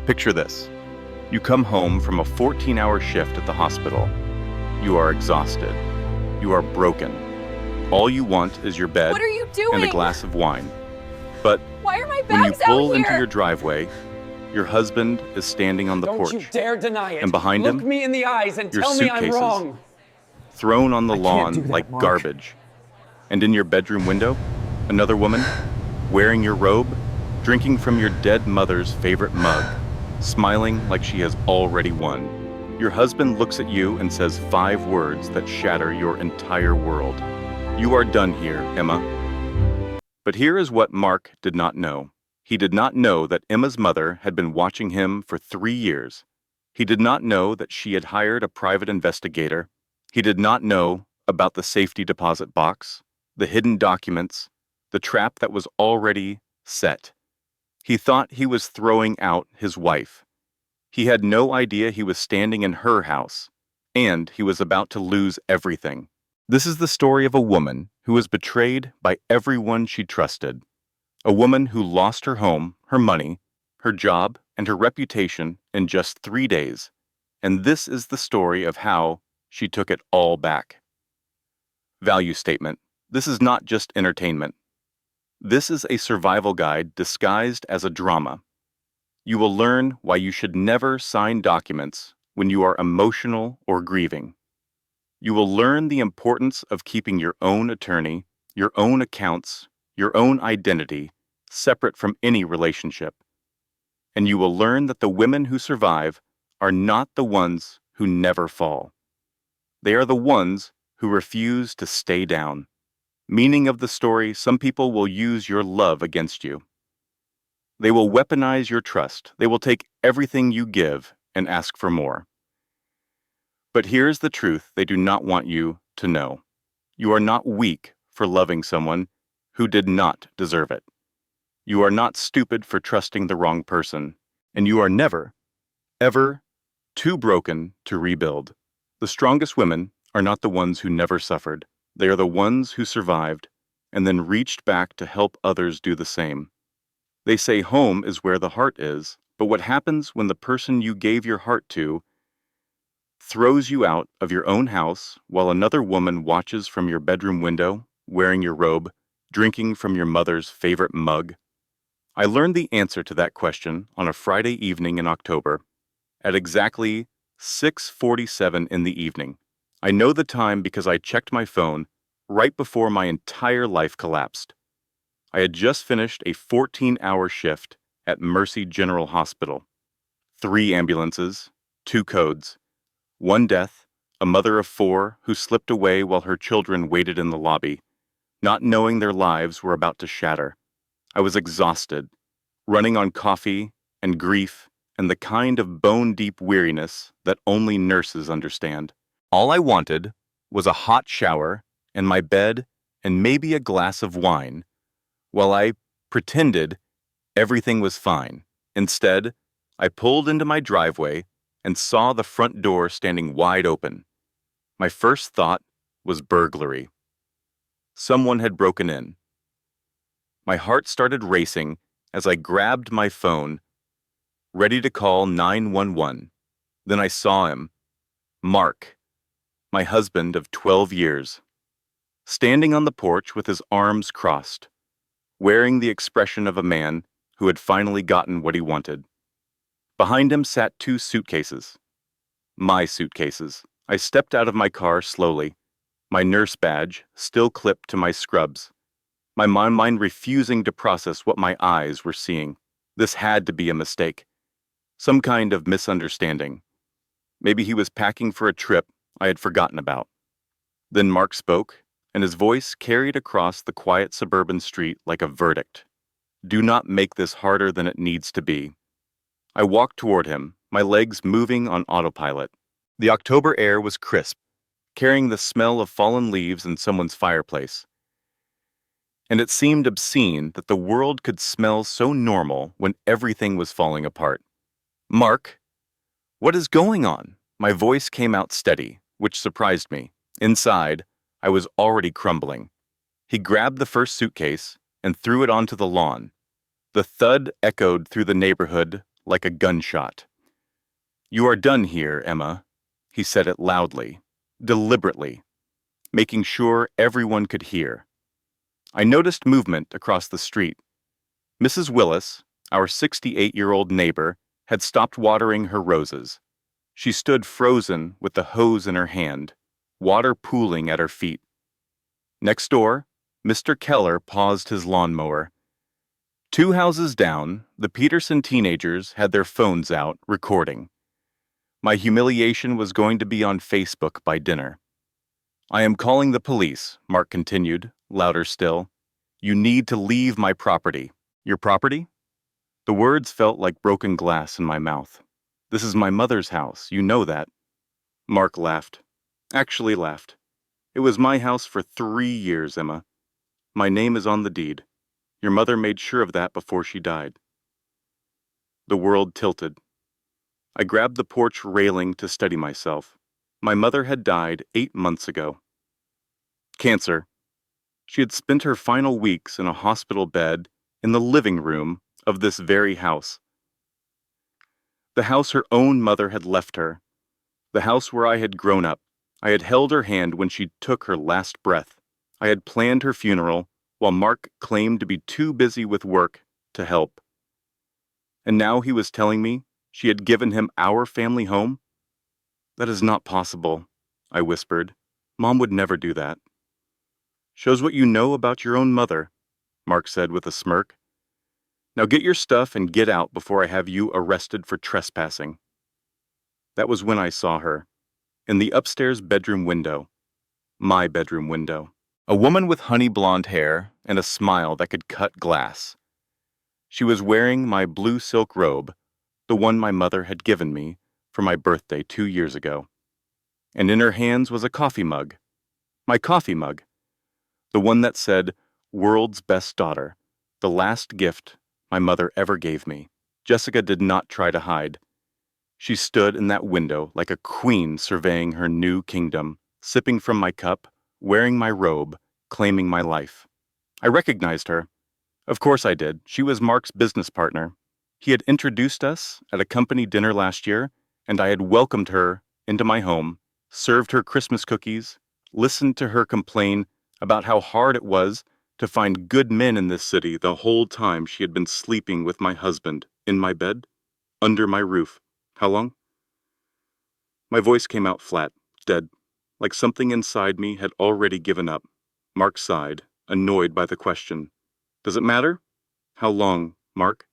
Picture this. You come home from a 14-hour shift at the hospital. You are exhausted. You are broken. All you want is your bed What are you doing? and a glass of wine. But Why are my when you bags pull out into here? your driveway, your husband is standing on the porch. Don't you dare deny it. And behind Look him, me in the eyes and your tell me I'm suitcases. wrong. Thrown on the I can't do lawn that, like Mark. garbage. And in your bedroom window, another woman, wearing your robe, drinking from your dead mother's favorite mug, smiling like she has already won. Your husband looks at you and says 5 words that shatter your entire world. You are done here, Emma. But here is what Mark did not know. He did not know that Emma's mother had been watching him for 3 years. He did not know that she had hired a private investigator. He did not know about the safety deposit box, the hidden documents, the trap that was already set. He thought he was throwing out his wife. He had no idea he was standing in her house, and he was about to lose everything. This is the story of a woman who was betrayed by everyone she trusted. A woman who lost her home, her money, her job, and her reputation in just 3 days. And this is the story of how she took it all back. Value statement. This is not just entertainment. This is a survival guide disguised as a drama. You will learn why you should never sign documents when you are emotional or grieving. You will learn the importance of keeping your own attorney, your own accounts, your own identity separate from any relationship. And you will learn that the women who survive are not the ones who never fall. They are the ones who refuse to stay down. Meaning of the story, some people will use your love against you. They will weaponize your trust. They will take everything you give and ask for more. But here's the truth they do not want you to know. You are not weak for loving someone who did not deserve it. You are not stupid for trusting the wrong person. And you are never, ever too broken to rebuild. The strongest women are not the ones who never suffered. They are the ones who survived and then reached back to help others do the same. They say home is where the heart is, but what happens when the person you gave your heart to throws you out of your own house while another woman watches from your bedroom window, wearing your robe, drinking from your mother's favorite mug? I learned the answer to that question on a Friday evening in October at exactly 6:47 in the evening. I know the time because I checked my phone right before my entire life collapsed. I had just finished a 14-hour shift at Mercy General Hospital. 3 ambulances, 2 codes, 1 death, a mother of 4 who slipped away while her children waited in the lobby, not knowing their lives were about to shatter. I was exhausted, running on coffee and grief and the kind of bone-deep weariness that only nurses understand. All I wanted was a hot shower and my bed and maybe a glass of wine, while I pretended everything was fine. Instead, I pulled into my driveway and saw the front door standing wide open. My first thought was burglary. Someone had broken in. My heart started racing as I grabbed my phone, ready to call 911. Then I saw him, Mark, my husband of 12 years, standing on the porch with his arms crossed, wearing the expression of a man who had finally gotten what he wanted. Behind him sat 2 suitcases. My suitcases. I stepped out of my car slowly, my nurse badge still clipped to my scrubs, my mind refusing to process what my eyes were seeing. This had to be a mistake, some kind of misunderstanding. Maybe he was packing for a trip I had forgotten about. Then Mark spoke, and his voice carried across the quiet suburban street like a verdict. Do not make this harder than it needs to be. I walked toward him, my legs moving on autopilot. The October air was crisp, carrying the smell of fallen leaves in someone's fireplace. And it seemed obscene that the world could smell so normal when everything was falling apart. Mark, what is going on? My voice came out steady, which surprised me. Inside, I was already crumbling. He grabbed the first suitcase and threw it onto the lawn. The thud echoed through the neighborhood like a gunshot. "You are done here, Emma." He said it loudly, deliberately, making sure everyone could hear. I noticed movement across the street. Mrs. Willis, our 68-year-old neighbor, had stopped watering her roses. She stood frozen with the hose in her hand, water pooling at her feet. Next door, Mr. Keller paused his lawnmower. 2 houses down, the Peterson teenagers had their phones out, recording. My humiliation was going to be on Facebook by dinner. "I am calling the police," Mark continued, louder still. "You need to leave my property." "Your property?" The words felt like broken glass in my mouth. "This is my mother's house, you know that." Mark laughed. Actually laughed. "It was my house for 3 years, Emma. My name is on the deed. Your mother made sure of that before she died." The world tilted. I grabbed the porch railing to steady myself. My mother had died 8 months ago. Cancer. She had spent her final weeks in a hospital bed in the living room of this very house. The house her own mother had left her. The house where I had grown up. I had held her hand when she took her last breath. I had planned her funeral, while Mark claimed to be too busy with work to help. And now he was telling me she had given him our family home? "That is not possible," I whispered. "Mom would never do that." "Shows what you know about your own mother," Mark said with a smirk. "Now get your stuff and get out before I have you arrested for trespassing." That was when I saw her, in the upstairs bedroom window, my bedroom window. A woman with honey blonde hair and a smile that could cut glass. She was wearing my blue silk robe, the one my mother had given me for my birthday 2 years ago. And in her hands was a coffee mug. My coffee mug. The one that said, "World's Best Daughter," the last gift my mother ever gave me. Jessica did not try to hide. She stood in that window like a queen surveying her new kingdom, sipping from my cup, wearing my robe, claiming my life. I recognized her. Of course I did. She was Mark's business partner. He had introduced us at a company dinner last year, and I had welcomed her into my home, served her Christmas cookies, listened to her complain about how hard it was to find good men in this city the whole time she had been sleeping with my husband, in my bed, under my roof. How long? My voice came out flat, dead, like something inside me had already given up. Mark sighed, annoyed by the question. "Does it matter?" "How long, Mark?"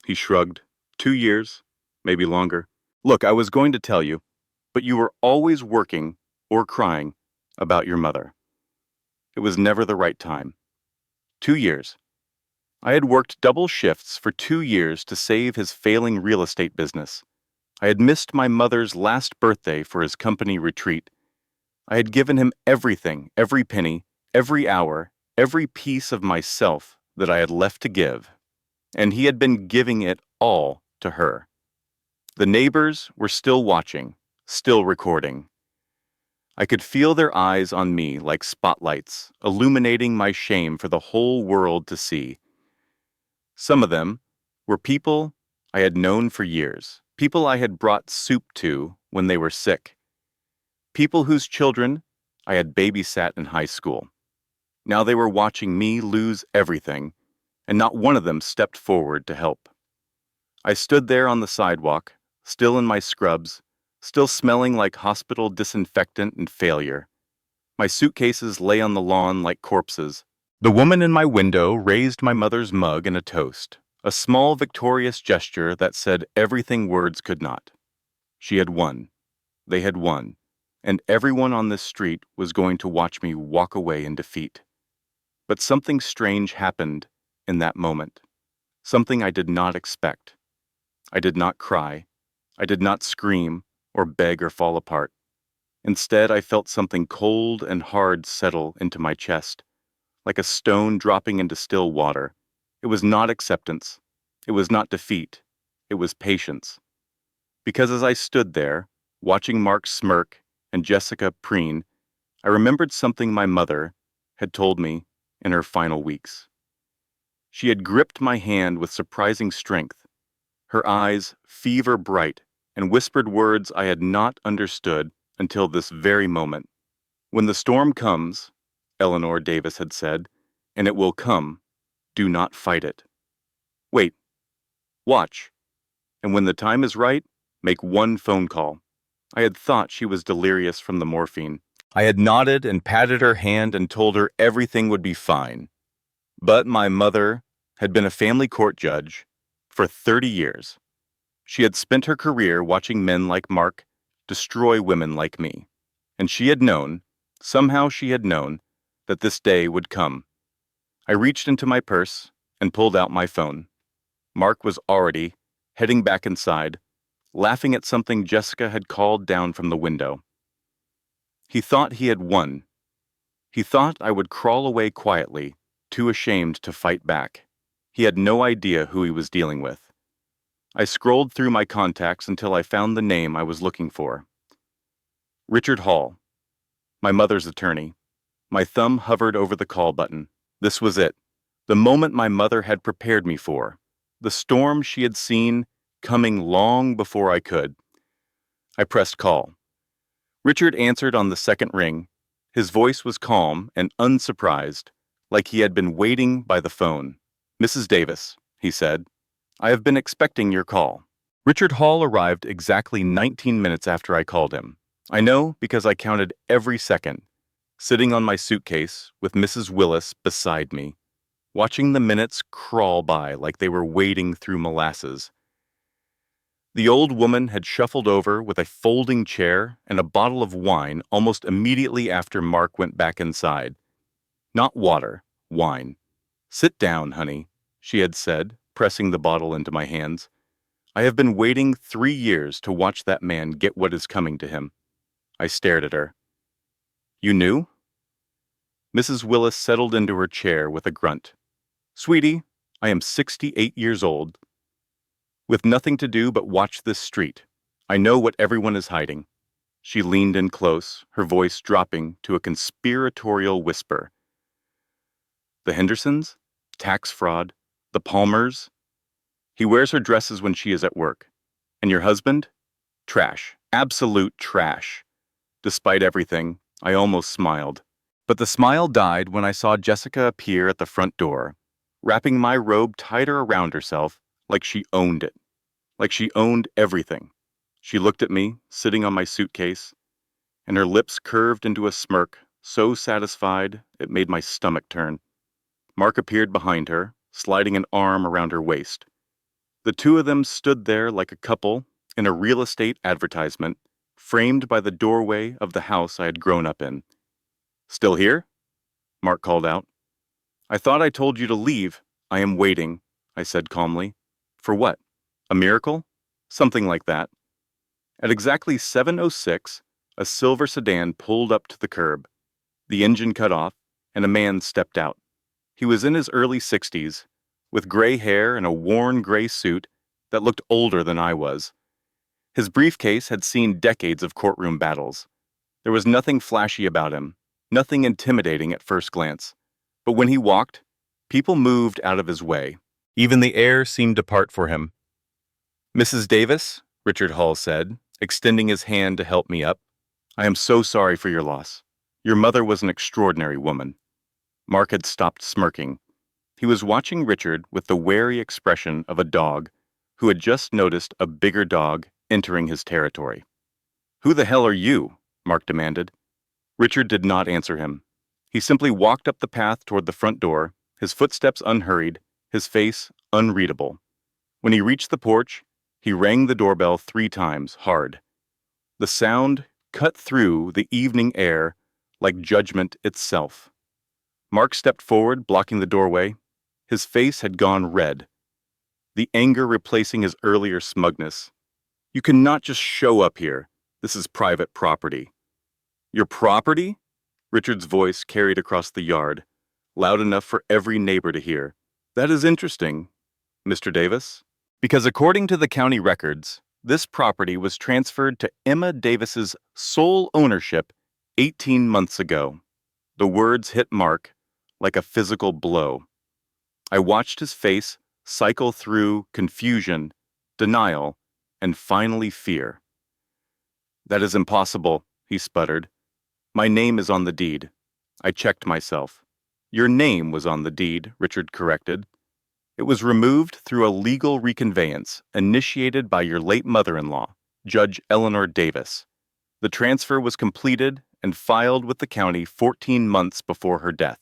He shrugged. 2 years, maybe longer. "Look, I was going to tell you, but you were always working or crying about your mother. It was never the right time. 2 years. I had worked double shifts for 2 years to save his failing real estate business. I had missed my mother's last birthday for his company retreat. I had given him everything, every penny, every hour, every piece of myself that I had left to give. And he had been giving it all to her. The neighbors were still watching, still recording. I could feel their eyes on me like spotlights, illuminating my shame for the whole world to see. Some of them were people I had known for years, people I had brought soup to when they were sick, people whose children I had babysat in high school. Now they were watching me lose everything, and not one of them stepped forward to help. I stood there on the sidewalk, still in my scrubs, still smelling like hospital disinfectant and failure. My suitcases lay on the lawn like corpses. The woman in my window raised my mother's mug in a toast, a small victorious gesture that said everything words could not. She had won. They had won. And everyone on this street was going to watch me walk away in defeat. But something strange happened in that moment. Something I did not expect. I did not cry. I did not scream or beg or fall apart. Instead, I felt something cold and hard settle into my chest, like a stone dropping into still water. It was not acceptance. It was not defeat. It was patience. Because as I stood there, watching Mark smirk and Jessica preen, I remembered something my mother had told me in her final weeks. She had gripped my hand with surprising strength. her eyes fever bright, and whispered words I had not understood until this very moment. "When the storm comes," Eleanor Davis had said, "and it will come, do not fight it. Wait, watch, and when the time is right, make one phone call." I had thought she was delirious from the morphine. I had nodded and patted her hand and told her everything would be fine. But my mother had been a family court judge for 30 years. She had spent her career watching men like Mark destroy women like me. And she had known, somehow she had known, that this day would come. I reached into my purse and pulled out my phone. Mark was already heading back inside, laughing at something Jessica had called down from the window. He thought he had won. He thought I would crawl away quietly, too ashamed to fight back. He had no idea who he was dealing with. I scrolled through my contacts until I found the name I was looking for. Richard Hall, my mother's attorney. My thumb hovered over the call button. This was it, the moment my mother had prepared me for, the storm she had seen coming long before I could. I pressed call. Richard answered on the second ring. His voice was calm and unsurprised, like he had been waiting by the phone. "Mrs. Davis," he said, "I have been expecting your call." Richard Hall arrived exactly 19 minutes after I called him. I know because I counted every second, sitting on my suitcase with Mrs. Willis beside me, watching the minutes crawl by like they were wading through molasses. The old woman had shuffled over with a folding chair and a bottle of wine almost immediately after Mark went back inside. Not water, wine. "Sit down, honey," she had said, pressing the bottle into my hands. "I have been waiting 3 years to watch that man get what is coming to him." I stared at her. "You knew?" Mrs. Willis settled into her chair with a grunt. "Sweetie, I am 68 years old, with nothing to do but watch this street. I know what everyone is hiding." She leaned in close, her voice dropping to a conspiratorial whisper. "The Hendersons? Tax fraud? The Palmers? He wears her dresses when she is at work. And your husband? Trash. Absolute trash." Despite everything, I almost smiled. But the smile died when I saw Jessica appear at the front door, wrapping my robe tighter around herself like she owned it, like she owned everything. She looked at me, sitting on my suitcase, and her lips curved into a smirk so satisfied it made my stomach turn. Mark appeared behind her, sliding an arm around her waist. The two of them stood there like a couple in a real estate advertisement, framed by the doorway of the house I had grown up in. "Still here?" Mark called out. "I thought I told you to leave." "I am waiting," I said calmly. "For what? A miracle?" "Something like that." At exactly 7:06, a silver sedan pulled up to the curb. The engine cut off, and a man stepped out. He was in his early 60s, with gray hair and a worn gray suit that looked older than I was. His briefcase had seen decades of courtroom battles. There was nothing flashy about him, nothing intimidating at first glance. But when he walked, people moved out of his way. Even the air seemed to part for him. "Mrs. Davis," Richard Hall said, extending his hand to help me up, "I am so sorry for your loss. Your mother was an extraordinary woman." Mark had stopped smirking. He was watching Richard with the wary expression of a dog who had just noticed a bigger dog entering his territory. "Who the hell are you?" Mark demanded. Richard did not answer him. He simply walked up the path toward the front door, his footsteps unhurried, his face unreadable. When he reached the porch, he rang the doorbell 3 times, hard. The sound cut through the evening air like judgment itself. Mark stepped forward, blocking the doorway. His face had gone red, the anger replacing his earlier smugness. "You cannot just show up here. This is private property." "Your property?" Richard's voice carried across the yard, loud enough for every neighbor to hear. "That is interesting, Mr. Davis, because according to the county records, this property was transferred to Emma Davis's sole ownership 18 months ago." The words hit Mark like a physical blow. I watched his face cycle through confusion, denial, and finally fear. "That is impossible," he sputtered. "My name is on the deed." I checked myself. "Your name was on the deed," Richard corrected. "It was removed through a legal reconveyance initiated by your late mother-in-law, Judge Eleanor Davis. The transfer was completed and filed with the county 14 months before her death."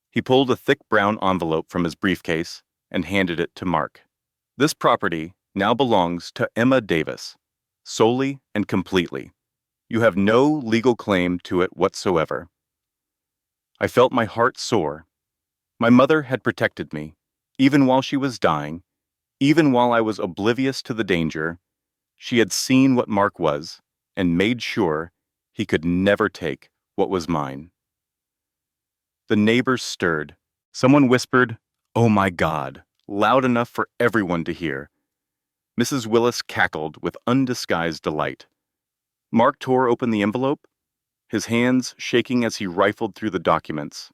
He pulled a thick brown envelope from his briefcase and handed it to Mark. "This property now belongs to Emma Davis, solely and completely. You have no legal claim to it whatsoever." I felt my heart soar. My mother had protected me, even while she was dying, even while I was oblivious to the danger. She had seen what Mark was and made sure he could never take what was mine. The neighbors stirred. Someone whispered, "Oh my God," loud enough for everyone to hear. Mrs. Willis cackled with undisguised delight. Mark tore open the envelope, his hands shaking as he rifled through the documents.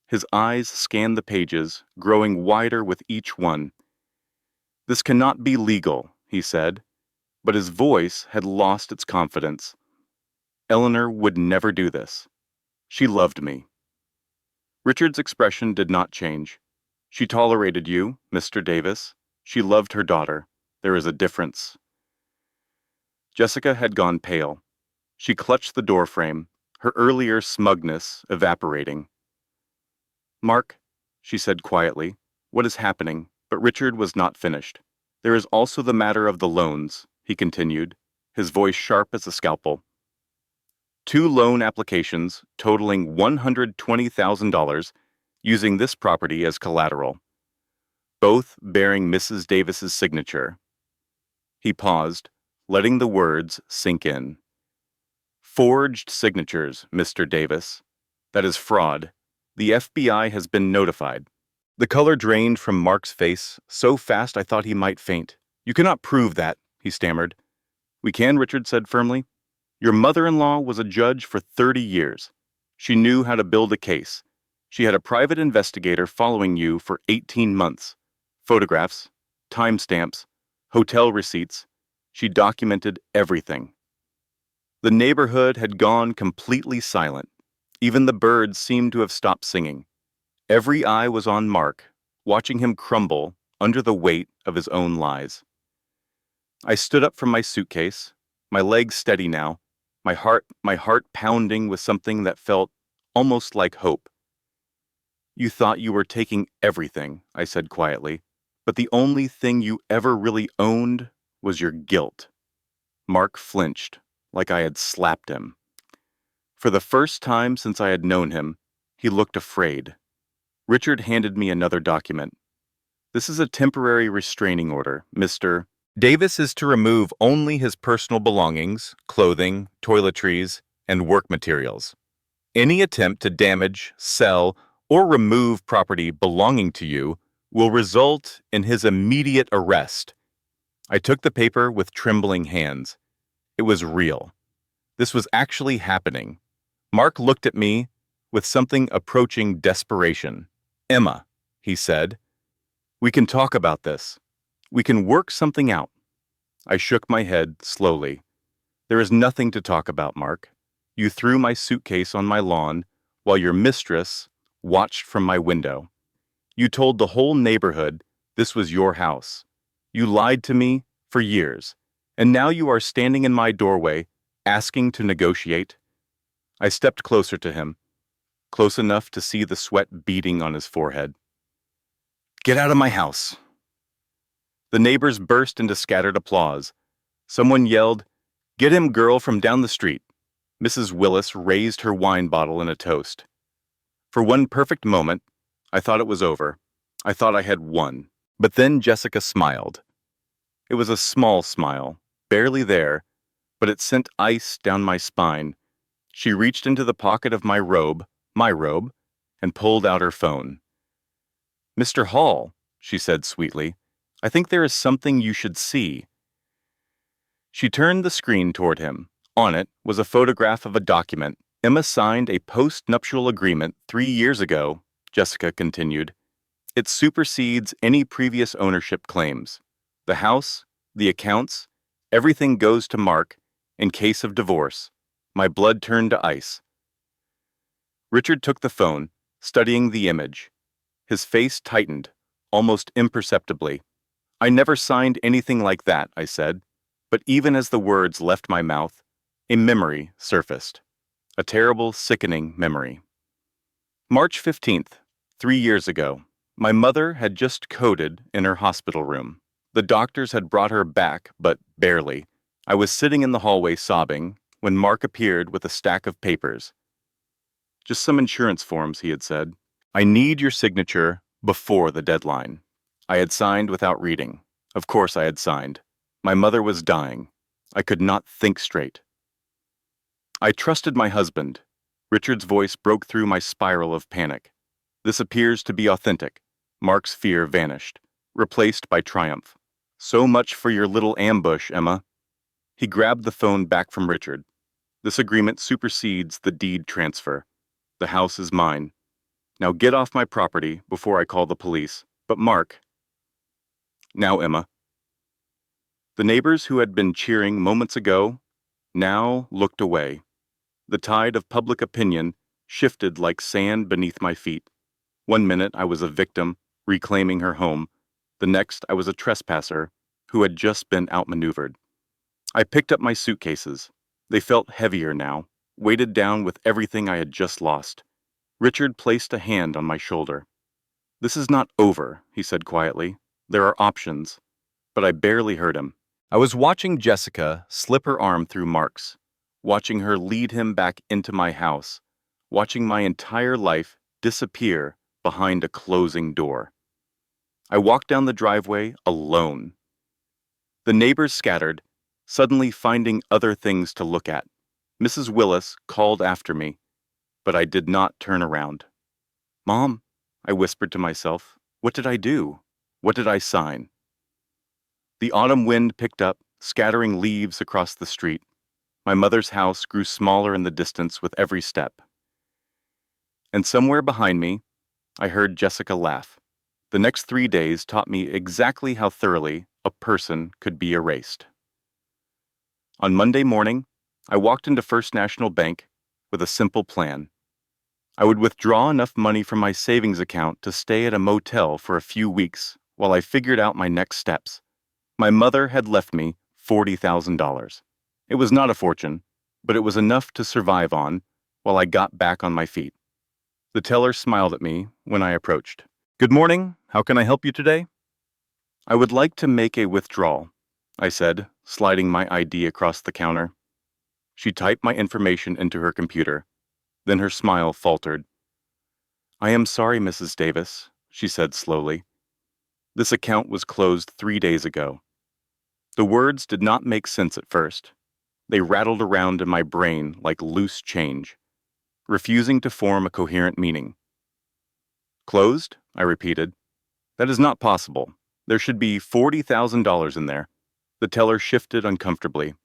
His eyes scanned the pages, growing wider with each one. "This cannot be legal," he said, but his voice had lost its confidence. "Eleanor would never do this. She loved me." Richard's expression did not change. "She tolerated you, Mr. Davis. She loved her daughter. There is a difference." Jessica had gone pale. She clutched the doorframe, her earlier smugness evaporating. "Mark," she said quietly, "what is happening?" But Richard was not finished. "There is also the matter of the loans," he continued, his voice sharp as a scalpel. "2 loan applications totaling $120,000 using this property as collateral, both bearing Mrs. Davis's signature." He paused, letting the words sink in. "Forged signatures, Mr. Davis. That is fraud. The FBI has been notified." The color drained from Mark's face so fast I thought he might faint. "You cannot prove that," he stammered. "We can," Richard said firmly. "Your mother-in-law was a judge for 30 years. She knew how to build a case. She had a private investigator following you for 18 months. Photographs, timestamps, hotel receipts. She documented everything." The neighborhood had gone completely silent. Even the birds seemed to have stopped singing. Every eye was on Mark, watching him crumble under the weight of his own lies. I stood up from my suitcase, my legs steady now, my heart pounding with something that felt almost like hope. "You thought you were taking everything," I said quietly, "but the only thing you ever really owned was your guilt." Mark flinched, like I had slapped him. For the first time since I had known him, he looked afraid. Richard handed me another document. "This is a temporary restraining order, Mr. Davis is to remove only his personal belongings, clothing, toiletries, and work materials. Any attempt to damage, sell, or remove property belonging to you will result in his immediate arrest." I took the paper with trembling hands. It was real. This was actually happening. Mark looked at me with something approaching desperation. "Emma," he said, "we can talk about this. We can work something out." I shook my head slowly. "There is nothing to talk about, Mark. You threw my suitcase on my lawn while your mistress watched from my window. You told the whole neighborhood this was your house. You lied to me for years, and now you are standing in my doorway asking to negotiate." I stepped closer to him, close enough to see the sweat beading on his forehead. "Get out of my house." The neighbors burst into scattered applause. Someone yelled, "Get him, girl, from down the street." Mrs. Willis raised her wine bottle in a toast. For one perfect moment, I thought it was over. I thought I had won. But then Jessica smiled. It was a small smile, barely there, but it sent ice down my spine. She reached into the pocket of my robe, and pulled out her phone. "Mr. Hall," she said sweetly, "I think there is something you should see." She turned the screen toward him. On it was a photograph of a document. "Emma signed a post-nuptial agreement 3 years ago," Jessica continued. "It supersedes any previous ownership claims. The house The accounts, everything goes to Mark in case of divorce. My blood turned to ice. Richard took the phone, studying the image. His face tightened, almost imperceptibly. I never signed anything like that, I said. But even as the words left my mouth, a memory surfaced. A terrible, sickening memory. March 15th, 3 years ago. My mother had just coded in her hospital room. The doctors had brought her back, but barely. I was sitting in the hallway sobbing when Mark appeared with a stack of papers. Just some insurance forms, he had said. I need your signature before the deadline. I had signed without reading. Of course I had signed. My mother was dying. I could not think straight. I trusted my husband. Richard's voice broke through my spiral of panic. This appears to be authentic. Mark's fear vanished, replaced by triumph. So much for your little ambush, Emma. He grabbed the phone back from Richard. This agreement supersedes the deed transfer. The house is mine. Now get off my property before I call the police. But Mark. Now, Emma. The neighbors who had been cheering moments ago now looked away. The tide of public opinion shifted like sand beneath my feet. One minute I was a victim, reclaiming her home. The next I was a trespasser who had just been outmaneuvered. I picked up my suitcases. They felt heavier now, weighted down with everything I had just lost. Richard placed a hand on my shoulder. This is not over, he said quietly. There are options. But I barely heard him. I was watching Jessica slip her arm through Mark's, watching her lead him back into my house, watching my entire life disappear behind a closing door. I walked down the driveway alone. The neighbors scattered, suddenly finding other things to look at. Mrs. Willis called after me, but I did not turn around. Mom, I whispered to myself, what did I do? What did I sign? The autumn wind picked up, scattering leaves across the street. My mother's house grew smaller in the distance with every step. And somewhere behind me, I heard Jessica laugh. The next 3 days taught me exactly how thoroughly a person could be erased. On Monday morning, I walked into First National Bank with a simple plan. I would withdraw enough money from my savings account to stay at a motel for a few weeks while I figured out my next steps. My mother had left me $40,000. It was not a fortune, but it was enough to survive on while I got back on my feet. The teller smiled at me when I approached. Good morning. How can I help you today? I would like to make a withdrawal, I said, sliding my ID across the counter. She typed my information into her computer. Then her smile faltered. I am sorry, Mrs. Davis, she said slowly. This account was closed 3 days ago. The words did not make sense at first. They rattled around in my brain like loose change, refusing to form a coherent meaning. Closed? I repeated. That is not possible. There should be $40,000 in there. The teller shifted uncomfortably.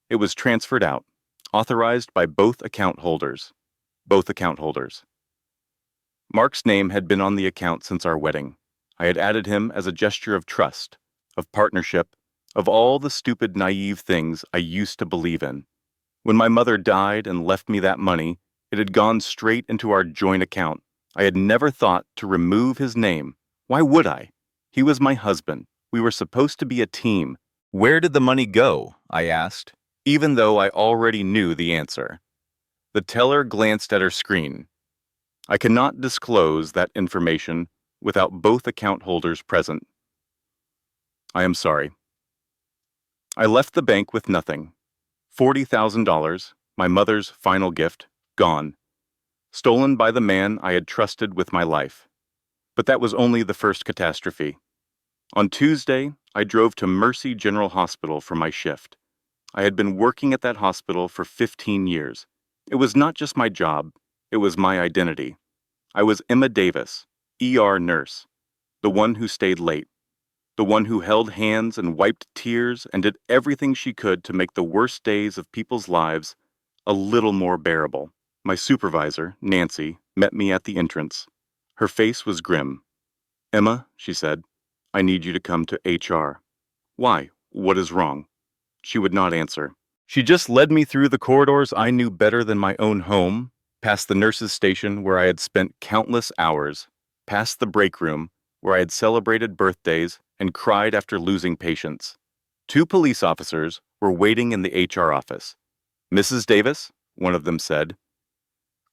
It was transferred out, authorized by both account holders. Both account holders. Mark's name had been on the account since our wedding. I had added him as a gesture of trust, of partnership, of all the stupid, naive things I used to believe in. When my mother died and left me that money, it had gone straight into our joint account. I had never thought to remove his name. Why would I? He was my husband. We were supposed to be a team. Where did the money go? I asked, even though I already knew the answer. The teller glanced at her screen. I cannot disclose that information without both account holders present. I am sorry. I left the bank with nothing. $40,000, my mother's final gift, gone. Stolen by the man I had trusted with my life. But that was only the first catastrophe. On Tuesday, I drove to Mercy General Hospital for my shift. I had been working at that hospital for 15 years. It was not just my job, it was my identity. I was Emma Davis, ER nurse, the one who stayed late, the one who held hands and wiped tears and did everything she could to make the worst days of people's lives a little more bearable. My supervisor, Nancy, met me at the entrance. Her face was grim. Emma, she said, I need you to come to HR. Why? What is wrong? She would not answer. She just led me through the corridors I knew better than my own home, past the nurse's station where I had spent countless hours, past the break room where I had celebrated birthdays and cried after losing patients. Two police officers were waiting in the HR office. Mrs. Davis, one of them said,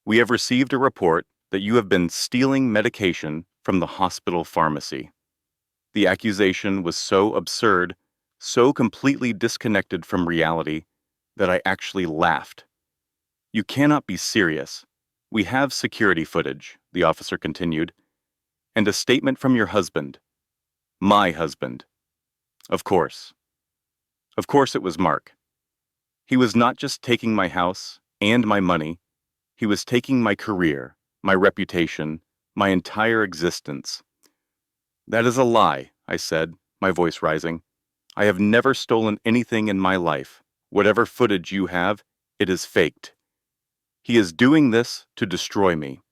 "We have received a report that you have been stealing medication from the hospital pharmacy." The accusation was so absurd, so completely disconnected from reality, that I actually laughed. "You cannot be serious. We have security footage," the officer continued, "and a statement from your husband. My husband. Of course. Of course it was Mark. He was not just taking my house and my money, he was taking my career, my reputation, my entire existence." "That is a lie," I said, my voice rising. "I have never stolen anything in my life. Whatever footage you have, it is faked. He is doing this to destroy me."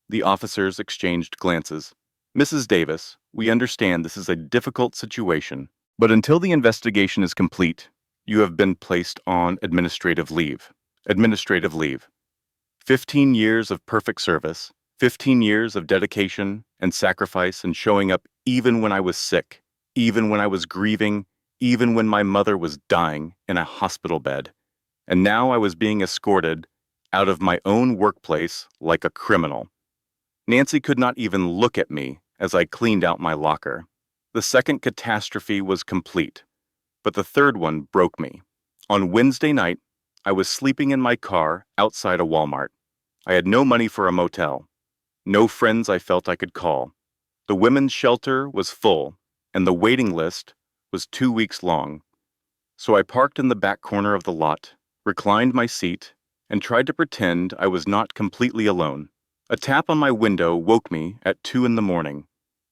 The officers exchanged glances. "Mrs. Davis, we understand this is a difficult situation, but until the investigation is complete, you have been placed on administrative leave." Administrative leave. 15 years of perfect service, 15 years of dedication and sacrifice and showing up even when I was sick, even when I was grieving, even when my mother was dying in a hospital bed. And now I was being escorted out of my own workplace like a criminal. Nancy could not even look at me as I cleaned out my locker. The second catastrophe was complete, but the third one broke me. On Wednesday night, I was sleeping in my car outside a Walmart. I had no money for a motel, no friends I felt I could call. The women's shelter was full, and the waiting list was 2 weeks long. So I parked in the back corner of the lot, reclined my seat, and tried to pretend I was not completely alone. A tap on my window woke me at 2 in the morning.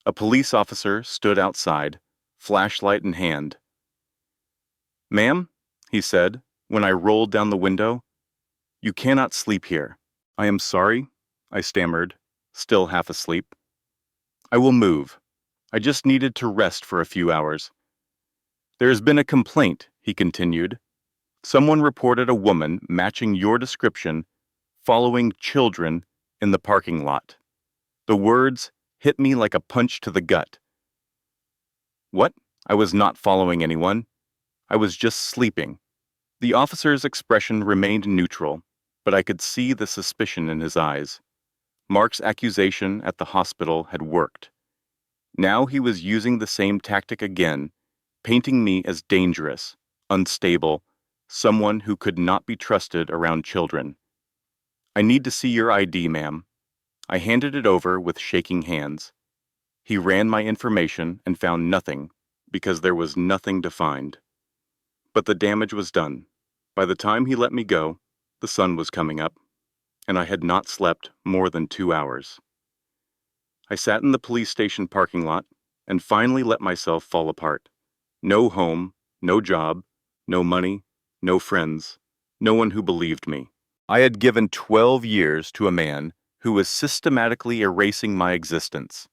A police officer stood outside, flashlight in hand. "Ma'am," he said, when I rolled down the window, "you cannot sleep here." "I am sorry," I stammered, still half asleep. "I will move. I just needed to rest for a few hours." "There has been a complaint," he continued. "Someone reported a woman matching your description following children in the parking lot." The words hit me like a punch to the gut. What? I was not following anyone. I was just sleeping. The officer's expression remained neutral, but I could see the suspicion in his eyes. Mark's accusation at the hospital had worked. Now he was using the same tactic again, painting me as dangerous, unstable, someone who could not be trusted around children. "I need to see your ID, ma'am." I handed it over with shaking hands. He ran my information and found nothing, because there was nothing to find. But the damage was done. By the time he let me go, the sun was coming up, and I had not slept more than 2 hours. I sat in the police station parking lot and finally let myself fall apart. No home, no job, no money, no friends, no one who believed me. I had given 12 years to a man who was systematically erasing my existence.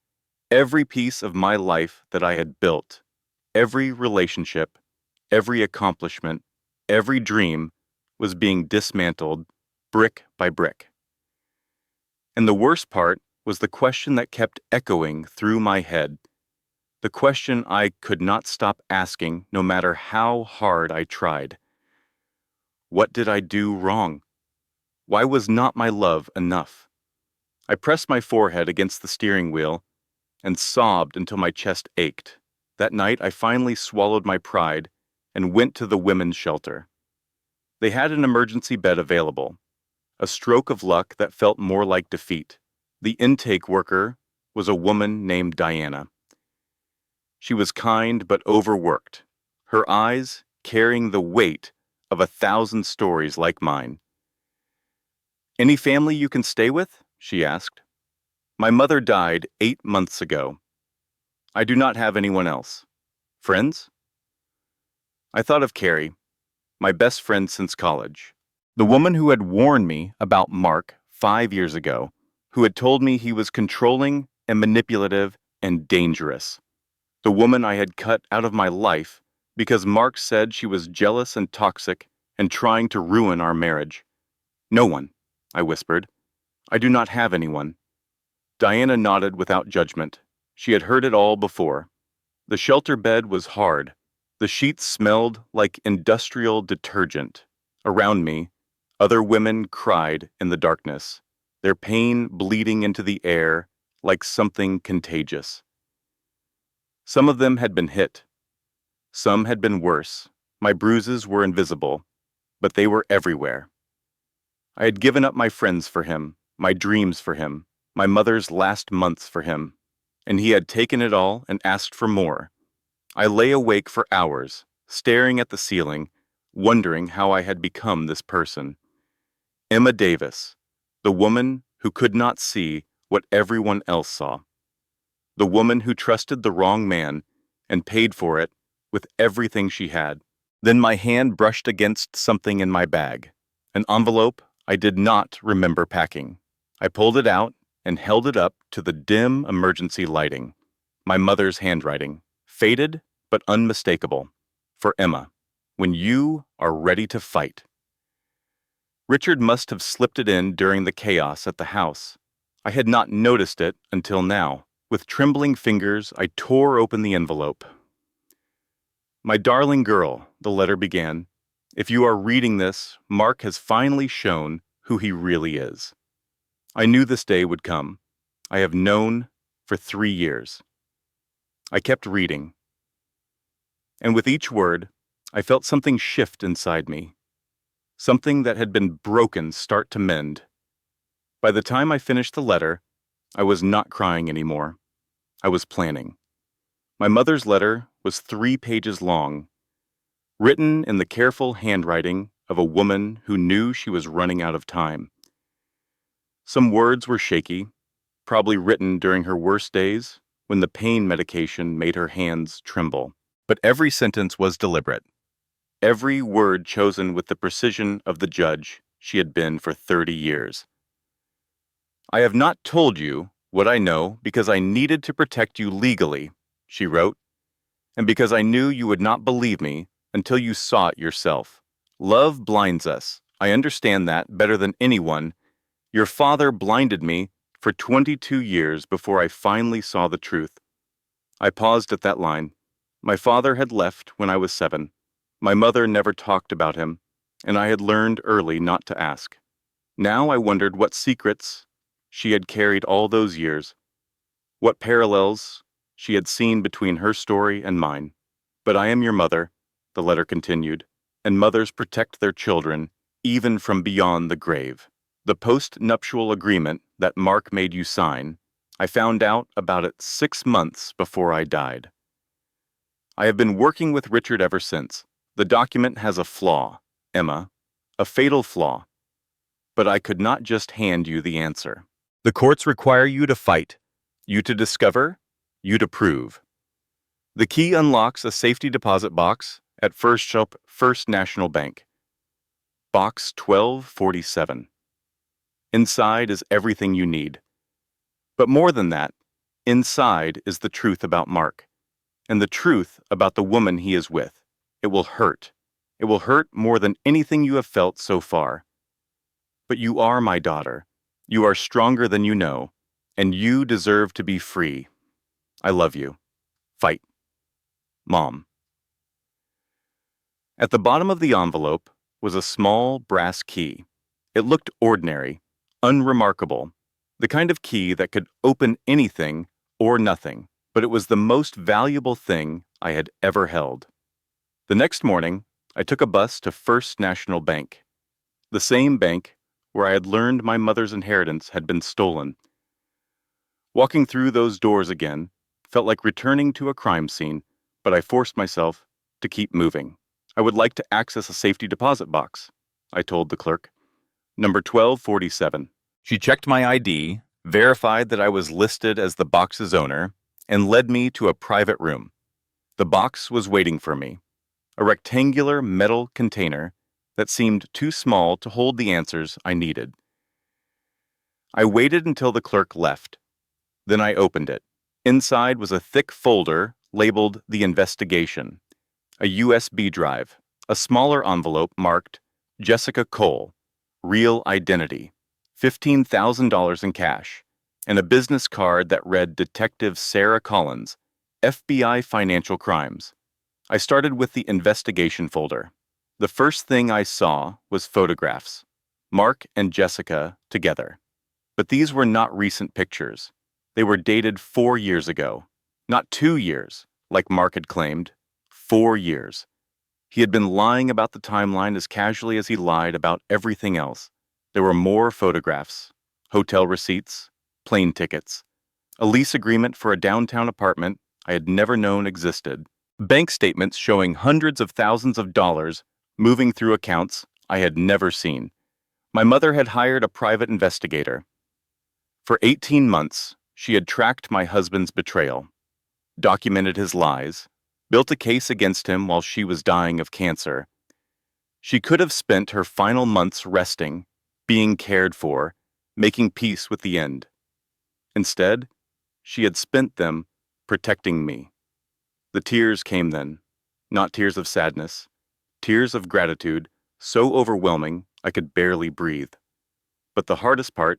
Every piece of my life that I had built, every relationship, every accomplishment, every dream was being dismantled brick by brick. And the worst part was the question that kept echoing through my head, the question I could not stop asking no matter how hard I tried. What did I do wrong? Why was not my love enough? I pressed my forehead against the steering wheel and sobbed until my chest ached. That night, I finally swallowed my pride and went to the women's shelter. They had an emergency bed available, a stroke of luck that felt more like defeat. The intake worker was a woman named Diana. She was kind but overworked, her eyes carrying the weight of 1,000 stories like mine. "Any family you can stay with?" she asked. "My mother died 8 months ago. I do not have anyone else. Friends?" I thought of Carrie, my best friend since college. The woman who had warned me about Mark 5 years ago, who had told me he was controlling and manipulative and dangerous. The woman I had cut out of my life Because Mark said she was jealous and toxic and trying to ruin our marriage. No one, I whispered. I do not have anyone. Diana nodded without judgment. She had heard it all before. The shelter bed was hard. The sheets smelled like industrial detergent. Around me, other women cried in the darkness, their pain bleeding into the air like something contagious. Some of them had been hit. Some had been worse. My bruises were invisible, but they were everywhere. I had given up my friends for him, my dreams for him, my mother's last months for him, and he had taken it all and asked for more. I lay awake for hours, staring at the ceiling, wondering how I had become this person. Emma Davis, the woman who could not see what everyone else saw. The woman who trusted the wrong man and paid for it with everything she had. Then my hand brushed against something in my bag, an envelope I did not remember packing. I pulled it out and held it up to the dim emergency lighting. My mother's handwriting, faded but unmistakable. For Emma, when you are ready to fight. Richard must have slipped it in during the chaos at the house. I had not noticed it until now. With trembling fingers, I tore open the envelope. My darling girl, the letter began, if you are reading this, Mark has finally shown who he really is. I knew this day would come. I have known for 3 years. I kept reading. And with each word, I felt something shift inside me. Something that had been broken start to mend. By the time I finished the letter, I was not crying anymore. I was planning. My mother's letter was 3 pages long, written in the careful handwriting of a woman who knew she was running out of time. Some words were shaky, probably written during her worst days when the pain medication made her hands tremble. But every sentence was deliberate. Every word chosen with the precision of the judge she had been for 30 years. I have not told you what I know because I needed to protect you legally, she wrote, and because I knew you would not believe me until you saw it yourself. Love blinds us. I understand that better than anyone. Your father blinded me for 22 years before I finally saw the truth. I paused at that line. My father had left when I was 7. My mother never talked about him, and I had learned early not to ask. Now I wondered what secrets she had carried all those years, what parallels she had seen between her story and mine. But I am your mother, the letter continued, and mothers protect their children even from beyond the grave. The post-nuptial agreement that Mark made you sign, I found out about it 6 months before I died. I have been working with Richard ever since. The document has a flaw, Emma, a fatal flaw. But I could not just hand you the answer. The courts require you to fight, you to discover, you to prove. The key unlocks a safety deposit box at First National Bank. Box 1247. Inside is everything you need. But more than that, inside is the truth about Mark, and the truth about the woman he is with. It will hurt. It will hurt more than anything you have felt so far. But you are my daughter. You are stronger than you know, and you deserve to be free. I love you. Fight. Mom. At the bottom of the envelope was a small brass key. It looked ordinary, unremarkable, the kind of key that could open anything or nothing, but it was the most valuable thing I had ever held. The next morning, I took a bus to First National Bank, the same bank where I had learned my mother's inheritance had been stolen. Walking through those doors again felt like returning to a crime scene, but I forced myself to keep moving. I would like to access a safety deposit box, I told the clerk. Number 1247. She checked my ID, verified that I was listed as the box's owner, and led me to a private room. The box was waiting for me, a rectangular metal container that seemed too small to hold the answers I needed. I waited until the clerk left. Then I opened it. Inside was a thick folder labeled The Investigation. a USB drive, a smaller envelope marked Jessica Cole, real identity, $15,000 in cash, and a business card that read Detective Sarah Collins, FBI Financial Crimes. I started with the investigation folder. The first thing I saw was photographs. Mark and Jessica together. But these were not recent pictures. They were dated 4 years ago. Not 2 years, like Mark had claimed. 4 years. He had been lying about the timeline as casually as he lied about everything else. There were more photographs, hotel receipts, plane tickets, a lease agreement for a downtown apartment I had never known existed, bank statements showing hundreds of thousands of dollars moving through accounts I had never seen. My mother had hired a private investigator. For 18 months, she had tracked my husband's betrayal, documented his lies, built a case against him while she was dying of cancer. She could have spent her final months resting, being cared for, making peace with the end. Instead, she had spent them protecting me. The tears came then, not tears of sadness, tears of gratitude, so overwhelming I could barely breathe. But the hardest part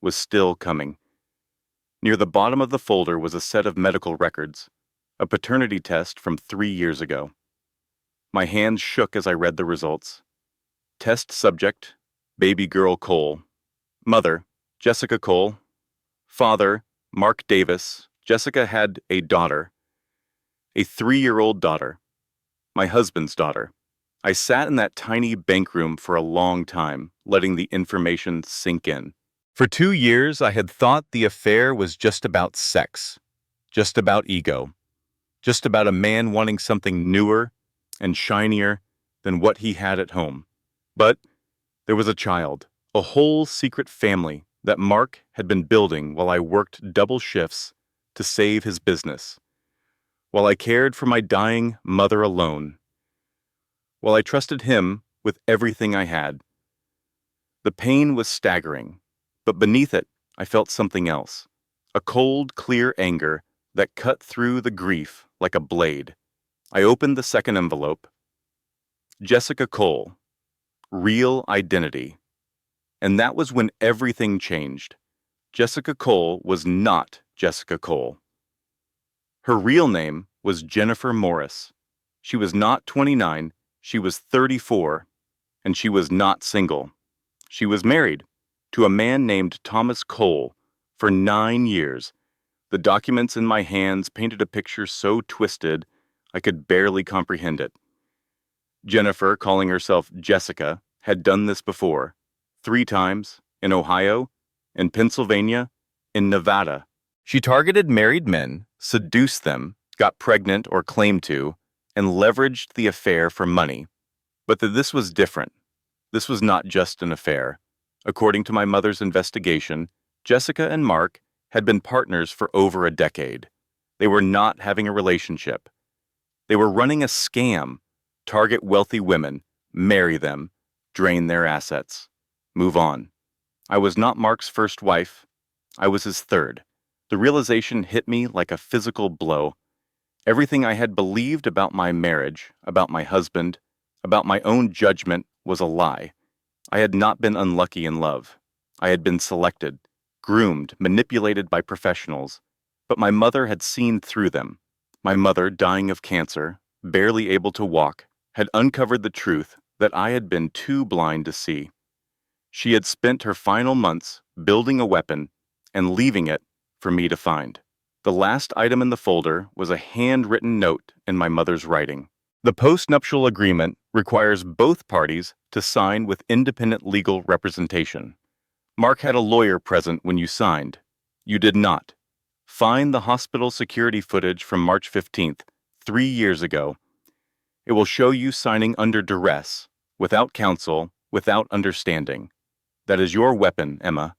was still coming. Near the bottom of the folder was a set of medical records, a paternity test from 3 years ago. My hands shook as I read the results. Test subject, baby girl Cole. Mother, Jessica Cole. Father, Mark Davis. Jessica had a daughter, a 3-year-old daughter, my husband's daughter. I sat in that tiny bank room for a long time, letting the information sink in. For 2 years, I had thought the affair was just about sex, just about ego, just about a man wanting something newer and shinier than what he had at home. But there was a child, a whole secret family that Mark had been building while I worked double shifts to save his business, while I cared for my dying mother alone, while I trusted him with everything I had. The pain was staggering, but beneath it, I felt something else, a cold, clear anger that cut through the grief like a blade. I opened the second envelope. Jessica Cole, real identity. And that was when everything changed. Jessica Cole was not Jessica Cole. Her real name was Jennifer Morris. She was not 29, she was 34, and she was not single. She was married to a man named Thomas Cole for 9 years. The documents in my hands painted a picture so twisted I could barely comprehend it. Jennifer, calling herself Jessica, had done this before, 3 times, in Ohio, in Pennsylvania, in Nevada. She targeted married men, seduced them, got pregnant or claimed to, and leveraged the affair for money. But this was different. This was not just an affair. According to my mother's investigation, Jessica and Mark had been partners for over a decade. They were not having a relationship. They were running a scam, target wealthy women, marry them, drain their assets, move on. I was not Mark's first wife. I was his third. The realization hit me like a physical blow. Everything I had believed about my marriage, about my husband, about my own judgment was a lie. I had not been unlucky in love. I had been selected, groomed, manipulated by professionals. But my mother had seen through them. My mother, dying of cancer, barely able to walk, had uncovered the truth that I had been too blind to see. She had spent her final months building a weapon and leaving it for me to find. The last item in the folder was a handwritten note in my mother's writing. The postnuptial agreement requires both parties to sign with independent legal representation. Mark had a lawyer present when you signed. You did not. Find the hospital security footage from March 15th, 3 years ago. It will show you signing under duress, without counsel, without understanding. That is your weapon, Emma.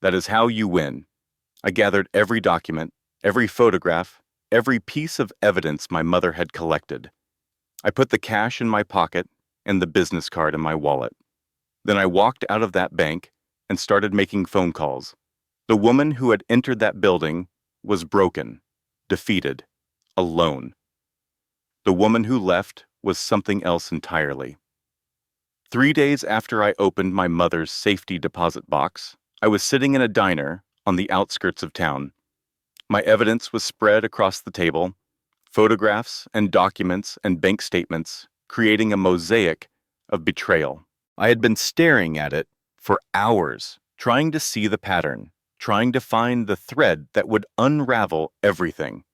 That is how you win. I gathered every document, every photograph, every piece of evidence my mother had collected. I put the cash in my pocket and the business card in my wallet. Then I walked out of that bank and started making phone calls. The woman who had entered that building was broken, defeated, alone. The woman who left was something else entirely. 3 days after I opened my mother's safety deposit box, I was sitting in a diner on the outskirts of town. My evidence was spread across the table, photographs and documents and bank statements, creating a mosaic of betrayal. I had been staring at it for hours, trying to see the pattern, trying to find the thread that would unravel everything.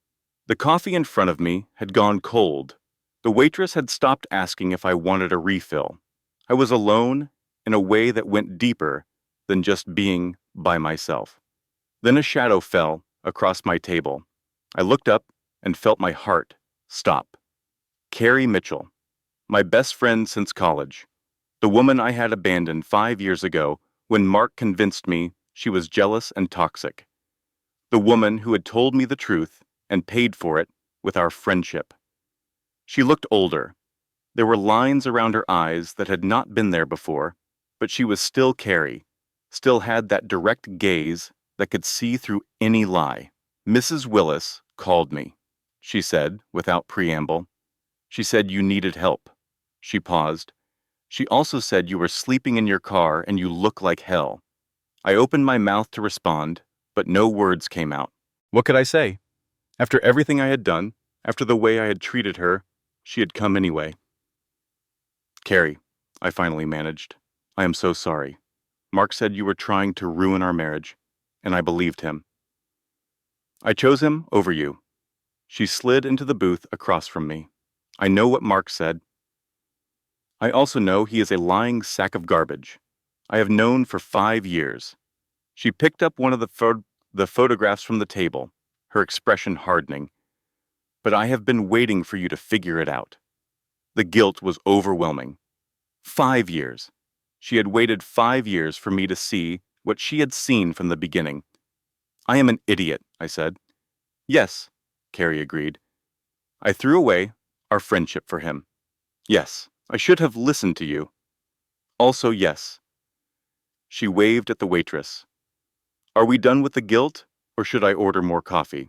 The coffee in front of me had gone cold. The waitress had stopped asking if I wanted a refill. I was alone in a way that went deeper than just being by myself. Then a shadow fell across my table. I looked up and felt my heart stop. Carrie Mitchell, my best friend since college, the woman I had abandoned 5 years ago when Mark convinced me she was jealous and toxic. The woman who had told me the truth and paid for it with our friendship. She looked older. There were lines around her eyes that had not been there before, but she was still Carrie, still had that direct gaze that could see through any lie. Mrs. Willis called me, she said without preamble. She said you needed help. She paused. She also said you were sleeping in your car and you look like hell. I opened my mouth to respond, but no words came out. What could I say? After everything I had done, after the way I had treated her, she had come anyway. Carrie, I finally managed. I am so sorry. Mark said you were trying to ruin our marriage, and I believed him. I chose him over you. She slid into the booth across from me. I know what Mark said. I also know he is a lying sack of garbage. I have known for 5 years. She picked up one of the photographs from the table, her expression hardening. But I have been waiting for you to figure it out. The guilt was overwhelming. 5 years. She had waited 5 years for me to see what she had seen from the beginning. I am an idiot, I said. Yes, Carrie agreed. I threw away our friendship for him. Yes, I should have listened to you. Also, yes. She waved at the waitress. Are we done with the guilt, or should I order more coffee?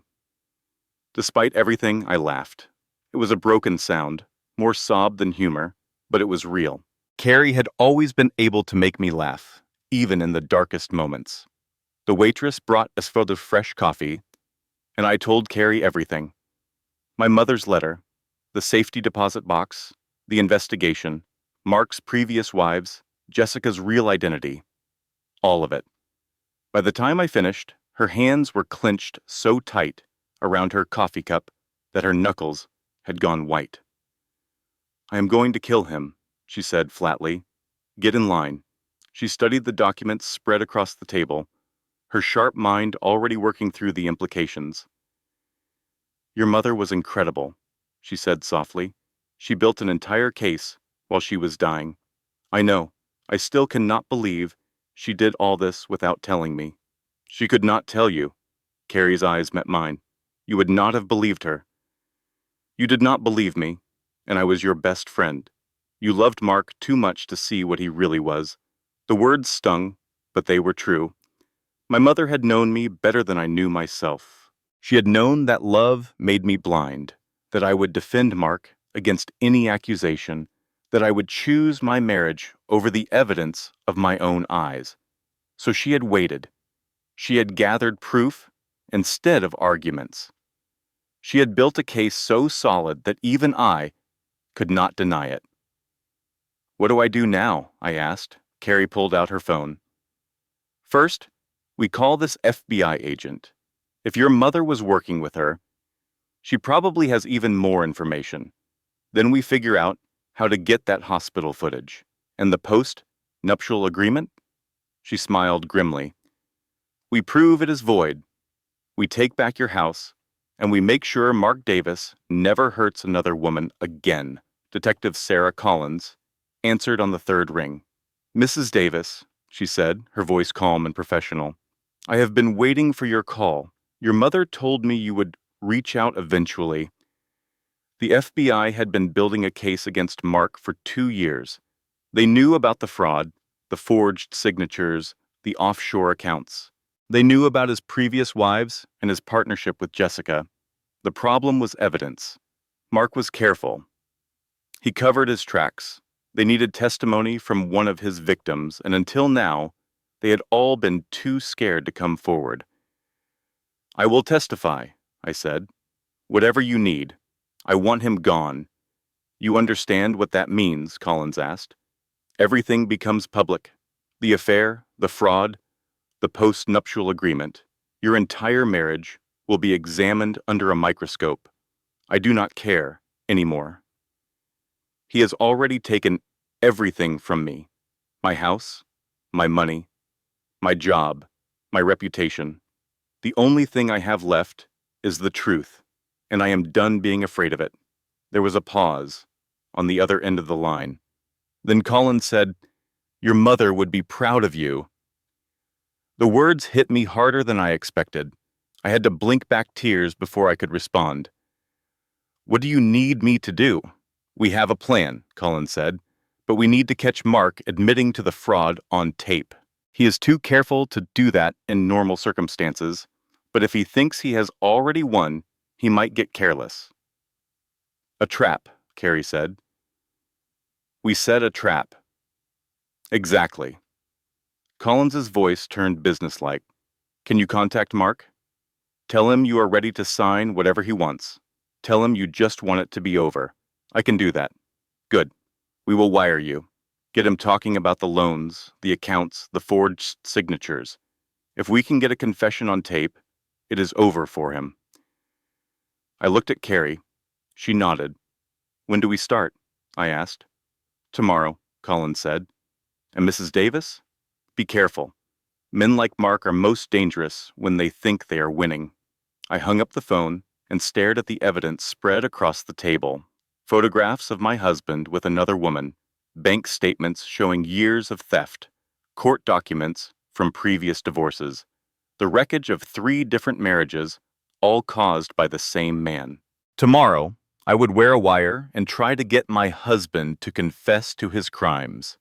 Despite everything, I laughed. It was a broken sound, more sob than humor, but it was real. Carrie had always been able to make me laugh, even in the darkest moments. The waitress brought us full of fresh coffee, and I told Carrie everything. My mother's letter, the safety deposit box, the investigation, Mark's previous wives, Jessica's real identity, all of it. By the time I finished, her hands were clenched so tight around her coffee cup that her knuckles had gone white. I am going to kill him, she said flatly. Get in line. She studied the documents spread across the table, her sharp mind already working through the implications. Your mother was incredible, she said softly. She built an entire case while she was dying. I know. I still cannot believe she did all this without telling me. She could not tell you. Carrie's eyes met mine. You would not have believed her. You did not believe me, and I was your best friend. You loved Mark too much to see what he really was. The words stung, but they were true. My mother had known me better than I knew myself. She had known that love made me blind, that I would defend Mark against any accusation, that I would choose my marriage over the evidence of my own eyes. So she had waited. She had gathered proof instead of arguments. She had built a case so solid that even I could not deny it. What do I do now? I asked. Carrie pulled out her phone. First, we call this FBI agent. If your mother was working with her, she probably has even more information. Then we figure out how to get that hospital footage. And the post-nuptial agreement? She smiled grimly. We prove it is void. We take back your house, and we make sure Mark Davis never hurts another woman again. Detective Sarah Collins answered on the third ring. Mrs. Davis, she said, her voice calm and professional, I have been waiting for your call. Your mother told me you would reach out eventually. The FBI had been building a case against Mark for 2 years. They knew about the fraud, the forged signatures, the offshore accounts. They knew about his previous wives and his partnership with Jessica. The problem was evidence. Mark was careful. He covered his tracks. They needed testimony from one of his victims, and until now, they had all been too scared to come forward. "I will testify," I said. "Whatever you need. I want him gone." "You understand what that means?" Collins asked. "Everything becomes public. The affair, the fraud, the post-nuptial agreement. Your entire marriage will be examined under a microscope. I do not care anymore. He has already taken everything from me. My house, my money, my job, my reputation. The only thing I have left is the truth, and I am done being afraid of it." There was a pause on the other end of the line. Then Collins said, "Your mother would be proud of you." The words hit me harder than I expected. I had to blink back tears before I could respond. "What do you need me to do?" "We have a plan," Collins said, "but we need to catch Mark admitting to the fraud on tape. He is too careful to do that in normal circumstances, but if he thinks he has already won, he might get careless." "A trap," Carrie said. "We set a trap." "Exactly." Collins's voice turned businesslike. "Can you contact Mark? Tell him you are ready to sign whatever he wants. Tell him you just want it to be over." "I can do that." "Good. We will wire you. Get him talking about the loans, the accounts, the forged signatures. If we can get a confession on tape, it is over for him." I looked at Carrie. She nodded. "When do we start?" I asked. "Tomorrow," Collins said. "And Mrs. Davis? Be careful. Men like Mark are most dangerous when they think they are winning." I hung up the phone and stared at the evidence spread across the table. Photographs of my husband with another woman, bank statements showing years of theft, court documents from previous divorces, the wreckage of 3 different marriages, all caused by the same man. Tomorrow, I would wear a wire and try to get my husband to confess to his crimes.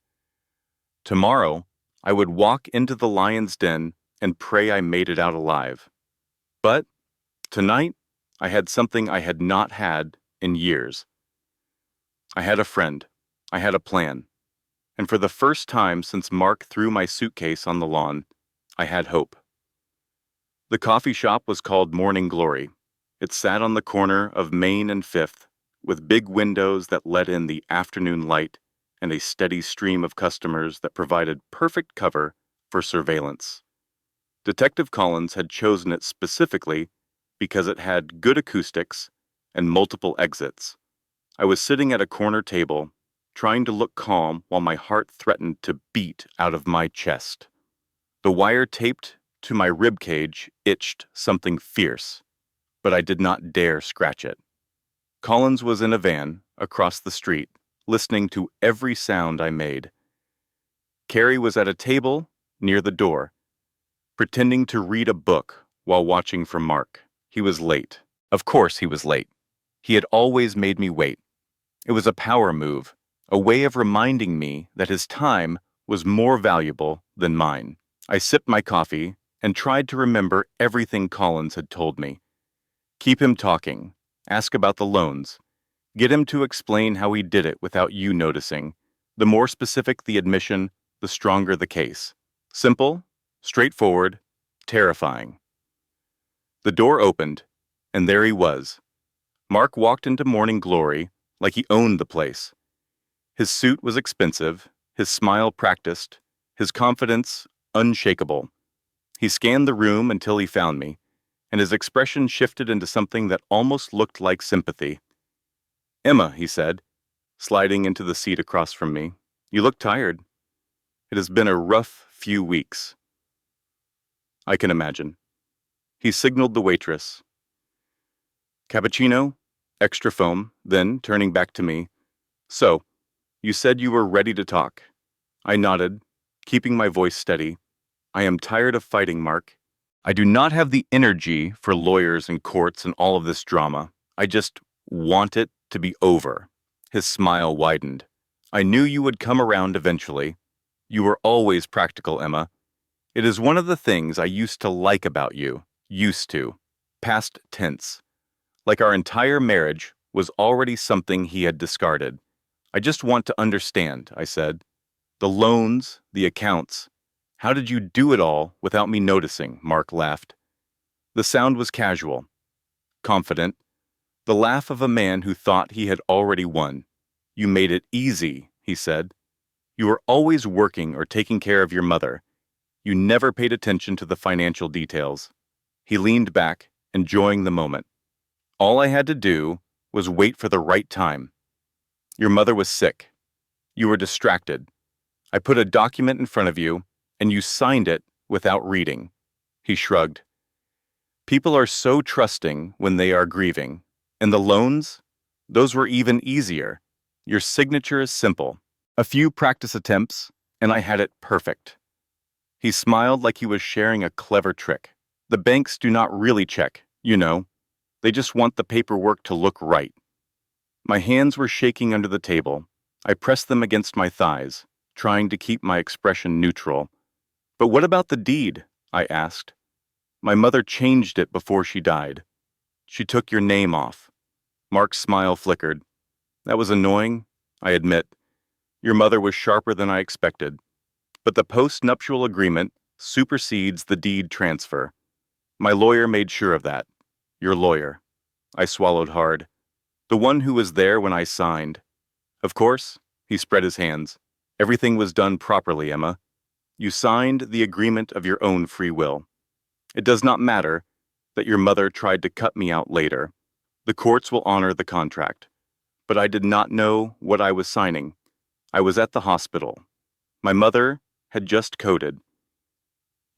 Tomorrow, I would walk into the lion's den and pray I made it out alive. But tonight, I had something I had not had in years. I had a friend. I had a plan. And for the first time since Mark threw my suitcase on the lawn, I had hope. The coffee shop was called Morning Glory. It sat on the corner of Main and Fifth, with big windows that let in the afternoon light and a steady stream of customers that provided perfect cover for surveillance. Detective Collins had chosen it specifically because it had good acoustics and multiple exits. I was sitting at a corner table, trying to look calm while my heart threatened to beat out of my chest. The wire taped to my rib cage itched something fierce, but I did not dare scratch it. Collins was in a van across the street, listening to every sound I made. Carrie was at a table near the door, pretending to read a book while watching for Mark. He was late. Of course he was late. He had always made me wait. It was a power move, a way of reminding me that his time was more valuable than mine. I sipped my coffee and tried to remember everything Collins had told me. Keep him talking. Ask about the loans. Get him to explain how he did it without you noticing. The more specific the admission, the stronger the case. Simple, straightforward, terrifying. The door opened, and there he was. Mark walked into Morning Glory like he owned the place. His suit was expensive, his smile practiced, his confidence unshakable. He scanned the room until he found me, and his expression shifted into something that almost looked like sympathy. "Emma," he said, sliding into the seat across from me, "you look tired. It has been a rough few weeks." I can imagine. He signaled the waitress. "Cappuccino, extra foam," then, turning back to me, "So, you said you were ready to talk." I nodded, keeping my voice steady. "I am tired of fighting, Mark. I do not have the energy for lawyers and courts and all of this drama. I just want it to be over." His smile widened. "I knew you would come around eventually. You were always practical, Emma. It is one of the things I used to like about you. Used to. Past tense. Like our entire marriage was already something he had discarded. I just want to understand, I said. The loans, the accounts. How did you do it all without me noticing? Mark laughed. The sound was casual, confident, the laugh of a man who thought he had already won. You made it easy, he said. You were always working or taking care of your mother. You never paid attention to the financial details. He leaned back, enjoying the moment. All I had to do was wait for the right time. Your mother was sick. You were distracted. I put a document in front of you, and you signed it without reading. He shrugged. People are so trusting when they are grieving. And the loans? Those were even easier. Your signature is simple. A few practice attempts, and I had it perfect. He smiled like he was sharing a clever trick. The banks do not really check, you know. They just want the paperwork to look right. My hands were shaking under the table. I pressed them against my thighs, trying to keep my expression neutral. But what about the deed? I asked. My mother changed it before she died. She took your name off. Mark's smile flickered. That was annoying, I admit. Your mother was sharper than I expected. But the post-nuptial agreement supersedes the deed transfer. My lawyer made sure of that. Your lawyer. I swallowed hard. The one who was there when I signed. Of course, he spread his hands. Everything was done properly, Emma. You signed the agreement of your own free will. It does not matter that your mother tried to cut me out later. The courts will honor the contract. But I did not know what I was signing. I was at the hospital. My mother had just coded.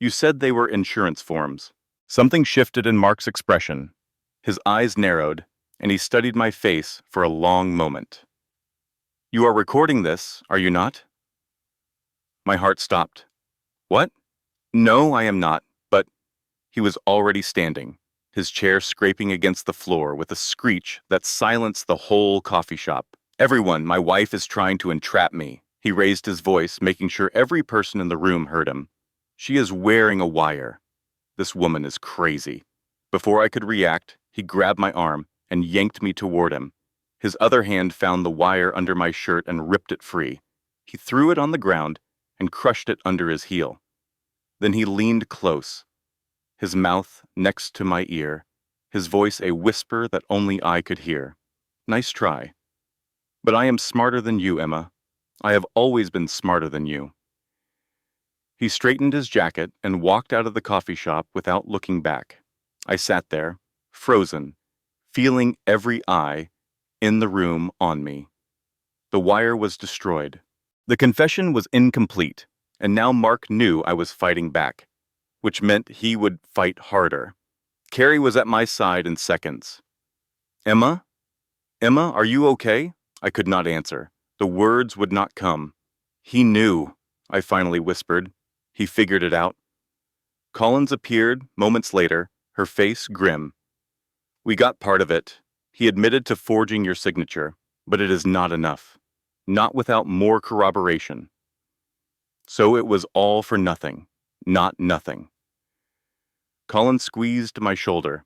You said they were insurance forms. Something shifted in Mark's expression. His eyes narrowed, and he studied my face for a long moment. You are recording this, are you not? My heart stopped. What? No, I am not, but he was already standing, his chair scraping against the floor with a screech that silenced the whole coffee shop. Everyone, my wife is trying to entrap me. He raised his voice, making sure every person in the room heard him. She is wearing a wire. This woman is crazy. Before I could react, he grabbed my arm and yanked me toward him. His other hand found the wire under my shirt and ripped it free. He threw it on the ground and crushed it under his heel. Then he leaned close, his mouth next to my ear, his voice a whisper that only I could hear. Nice try. But I am smarter than you, Emma. I have always been smarter than you. He straightened his jacket and walked out of the coffee shop without looking back. I sat there, frozen, feeling every eye in the room on me. The wire was destroyed. The confession was incomplete, and now Mark knew I was fighting back, which meant he would fight harder. Carrie was at my side in seconds. Emma? Emma, are you okay? I could not answer. The words would not come. He knew, I finally whispered. He figured it out. Collins appeared moments later, her face grim. We got part of it. He admitted to forging your signature, but it is not enough. Not without more corroboration. So it was all for nothing, not nothing. Collins squeezed my shoulder.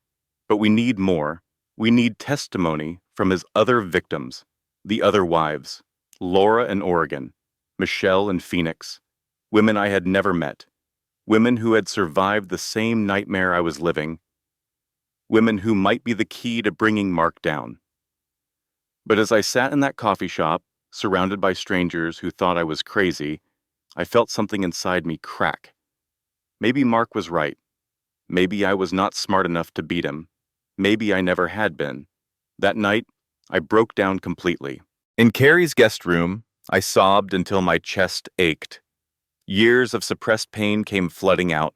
But we need more. We need testimony from his other victims, the other wives, Laura in Oregon, Michelle in Phoenix, women I had never met, women who had survived the same nightmare I was living, women who might be the key to bringing Mark down. But as I sat in that coffee shop, surrounded by strangers who thought I was crazy, I felt something inside me crack. Maybe Mark was right. Maybe I was not smart enough to beat him. Maybe I never had been. That night, I broke down completely. In Carrie's guest room, I sobbed until my chest ached. Years of suppressed pain came flooding out.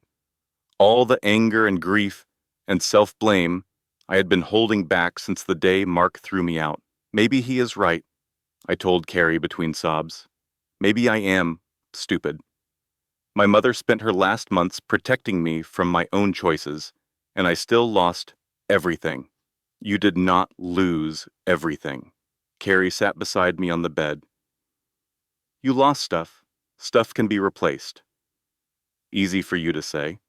All the anger and grief and self-blame I had been holding back since the day Mark threw me out. Maybe he is right, I told Carrie between sobs. Maybe I am stupid. My mother spent her last months protecting me from my own choices, and I still lost everything. You did not lose everything. Carrie sat beside me on the bed. You lost stuff. Stuff can be replaced. Easy for you to say.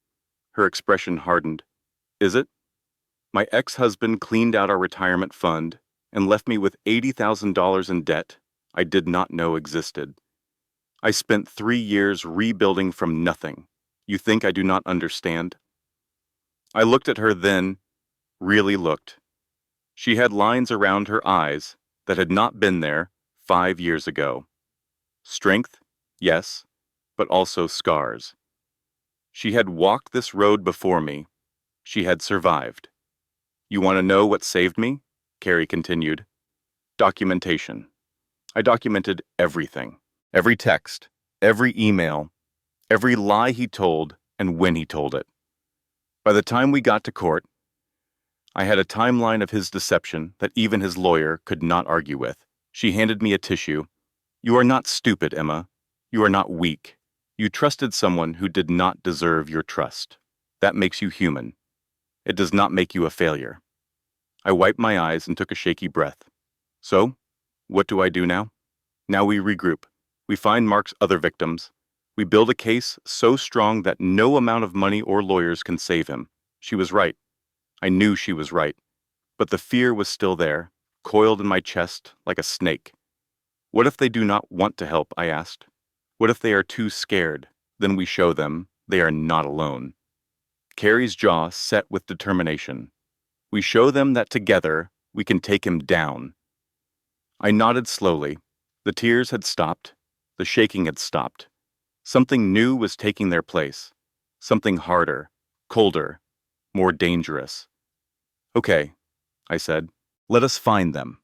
Her expression hardened. Is it? My ex-husband cleaned out our retirement fund, and left me with $80,000 in debt I did not know existed. I spent 3 years rebuilding from nothing. You think I do not understand? I looked at her then, really looked. She had lines around her eyes that had not been there 5 years ago. Strength, yes, but also scars. She had walked this road before me. She had survived. You want to know what saved me? Carrie continued. Documentation. I documented everything. Every text, every email, every lie he told, and when he told it. By the time we got to court, I had a timeline of his deception that even his lawyer could not argue with. She handed me a tissue. You are not stupid, Emma. You are not weak. You trusted someone who did not deserve your trust. That makes you human. It does not make you a failure. I wiped my eyes and took a shaky breath. So, what do I do now? Now we regroup. We find Mark's other victims. We build a case so strong that no amount of money or lawyers can save him. She was right. I knew she was right. But the fear was still there, coiled in my chest like a snake. What if they do not want to help, I asked. What if they are too scared? Then we show them they are not alone. Carrie's jaw set with determination. We show them that together we can take him down. I nodded slowly. The tears had stopped. The shaking had stopped. Something new was taking their place. Something harder, colder, more dangerous. Okay, I said. Let us find them.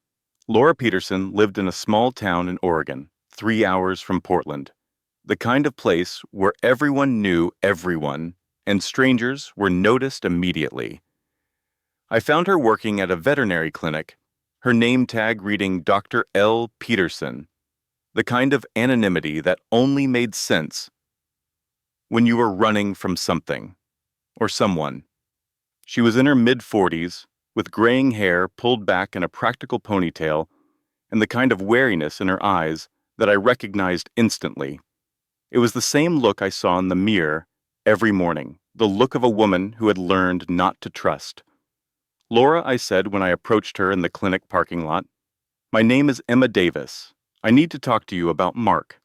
Laura Peterson lived in a small town in Oregon, 3 hours from Portland. The kind of place where everyone knew everyone, and strangers were noticed immediately. I found her working at a veterinary clinic, her name tag reading Dr. L. Peterson, the kind of anonymity that only made sense when you were running from something or someone. She was in her mid-40s, with graying hair pulled back in a practical ponytail and the kind of wariness in her eyes that I recognized instantly. It was the same look I saw in the mirror every morning, the look of a woman who had learned not to trust. Laura, I said when I approached her in the clinic parking lot, my name is Emma Davis. I need to talk to you about Mark.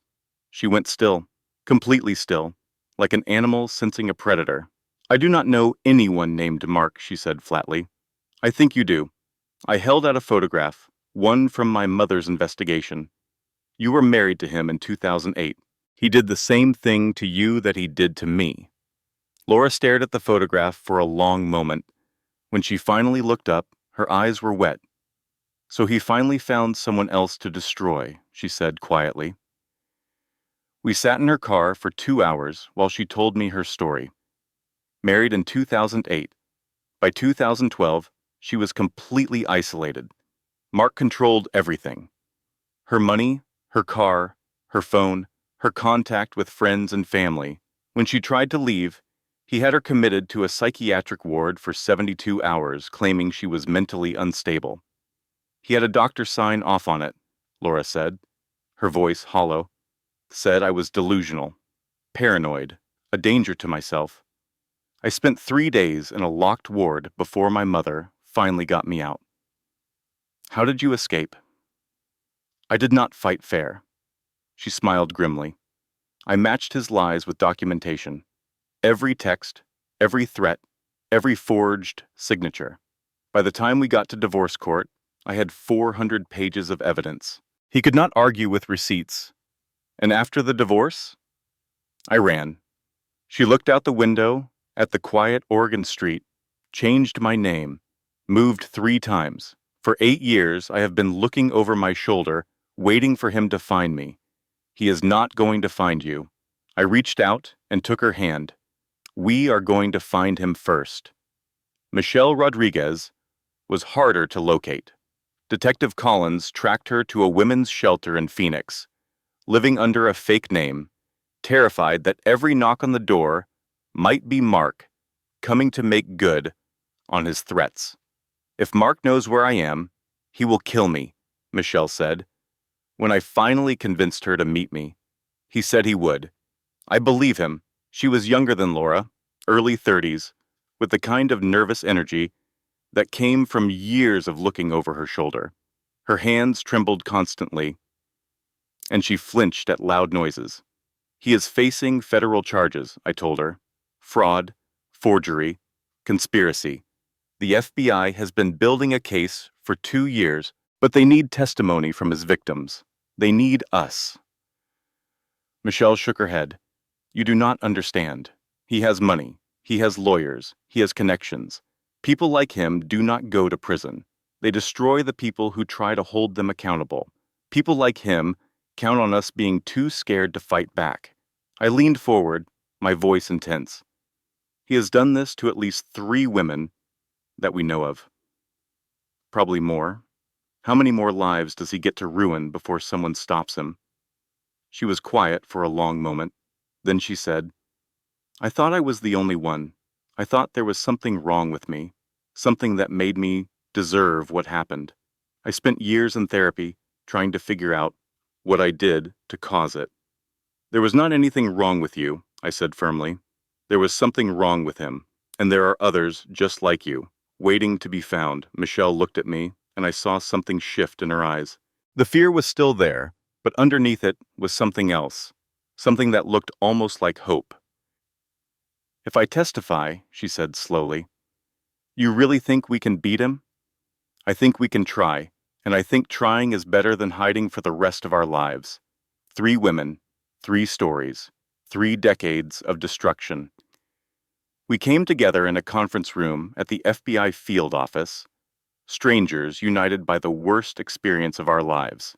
She went still, completely still, like an animal sensing a predator. I do not know anyone named Mark, she said flatly. I think you do. I held out a photograph, one from my mother's investigation. You were married to him in 2008. He did the same thing to you that he did to me. Laura stared at the photograph for a long moment. When she finally looked up, her eyes were wet. So he finally found someone else to destroy, she said quietly. We sat in her car for 2 hours while she told me her story. Married in 2008. By 2012, she was completely isolated. Mark controlled everything. Her money, her car, her phone, her contact with friends and family. When she tried to leave, he had her committed to a psychiatric ward for 72 hours, claiming she was mentally unstable. He had a doctor sign off on it, Laura said, her voice hollow. Said I was delusional, paranoid, a danger to myself. I spent 3 days in a locked ward before my mother finally got me out. How did you escape? I did not fight fair. She smiled grimly. I matched his lies with documentation. Every text, every threat, every forged signature. By the time we got to divorce court, I had 400 pages of evidence. He could not argue with receipts. And after the divorce, I ran. She looked out the window at the quiet Oregon street, changed my name, moved 3 times. For 8 years, I have been looking over my shoulder, waiting for him to find me. He is not going to find you. I reached out and took her hand. We are going to find him first. Michelle Rodriguez was harder to locate. Detective Collins tracked her to a women's shelter in Phoenix, living under a fake name, terrified that every knock on the door might be Mark coming to make good on his threats. If Mark knows where I am, he will kill me, Michelle said. When I finally convinced her to meet me, he said he would. I believe him. She was younger than Laura, early 30s, with the kind of nervous energy that came from years of looking over her shoulder. Her hands trembled constantly, and she flinched at loud noises. He is facing federal charges, I told her. Fraud, forgery, conspiracy. The FBI has been building a case for 2 years, but they need testimony from his victims. They need us. Michelle shook her head. You do not understand. He has money. He has lawyers. He has connections. People like him do not go to prison. They destroy the people who try to hold them accountable. People like him count on us being too scared to fight back. I leaned forward, my voice intense. He has done this to at least 3 women that we know of. Probably more. How many more lives does he get to ruin before someone stops him? She was quiet for a long moment. Then she said, I thought I was the only one. I thought there was something wrong with me, something that made me deserve what happened. I spent years in therapy trying to figure out what I did to cause it. There was not anything wrong with you, I said firmly. There was something wrong with him, and there are others just like you, waiting to be found. Michelle looked at me, and I saw something shift in her eyes. The fear was still there, but underneath it was something else, something that looked almost like hope. If I testify, she said slowly, you really think we can beat him? I think we can try, and I think trying is better than hiding for the rest of our lives. 3 women, 3 stories, 3 decades of destruction. We came together in a conference room at the FBI field office, strangers united by the worst experience of our lives.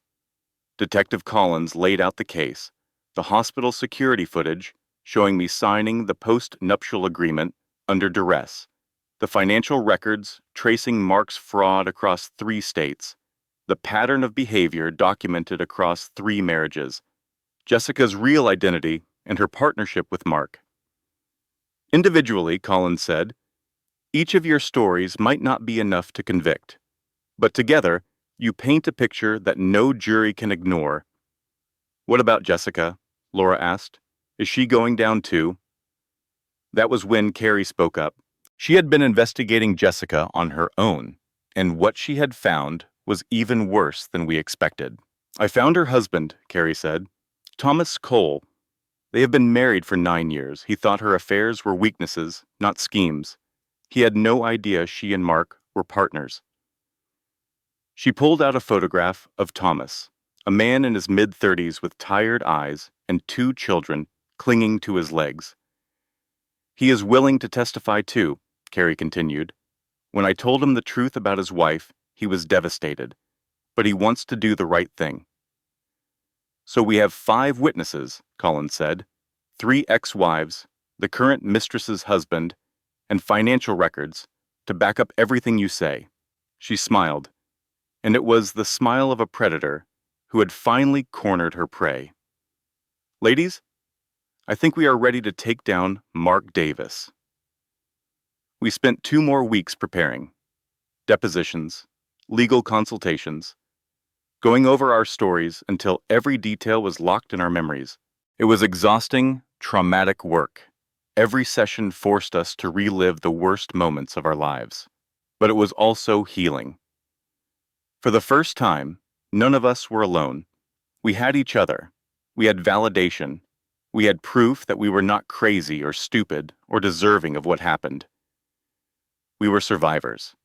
Detective Collins laid out the case, the hospital security footage showing me signing the post-nuptial agreement under duress, the financial records tracing Mark's fraud across 3 states, the pattern of behavior documented across 3 marriages, Jessica's real identity and her partnership with Mark. Individually, Collins said, each of your stories might not be enough to convict, but together, you paint a picture that no jury can ignore. What about Jessica? Laura asked. Is she going down too? That was when Carrie spoke up. She had been investigating Jessica on her own, and what she had found was even worse than we expected. I found her husband, Carrie said. Thomas Cole. They have been married for 9 years. He thought her affairs were weaknesses, not schemes. He had no idea she and Mark were partners. She pulled out a photograph of Thomas, a man in his mid-30s with tired eyes and 2 children clinging to his legs. He is willing to testify too, Carrie continued. When I told him the truth about his wife, he was devastated, but he wants to do the right thing. So we have 5 witnesses, Collins said, 3 ex-wives, the current mistress's husband, and financial records to back up everything you say. She smiled, and it was the smile of a predator who had finally cornered her prey. Ladies, I think we are ready to take down Mark Davis. We spent 2 more weeks preparing. Depositions, legal consultations, going over our stories until every detail was locked in our memories. It was exhausting, traumatic work. Every session forced us to relive the worst moments of our lives. But it was also healing. For the first time, none of us were alone. We had each other. We had validation. We had proof that we were not crazy or stupid or deserving of what happened. We were survivors,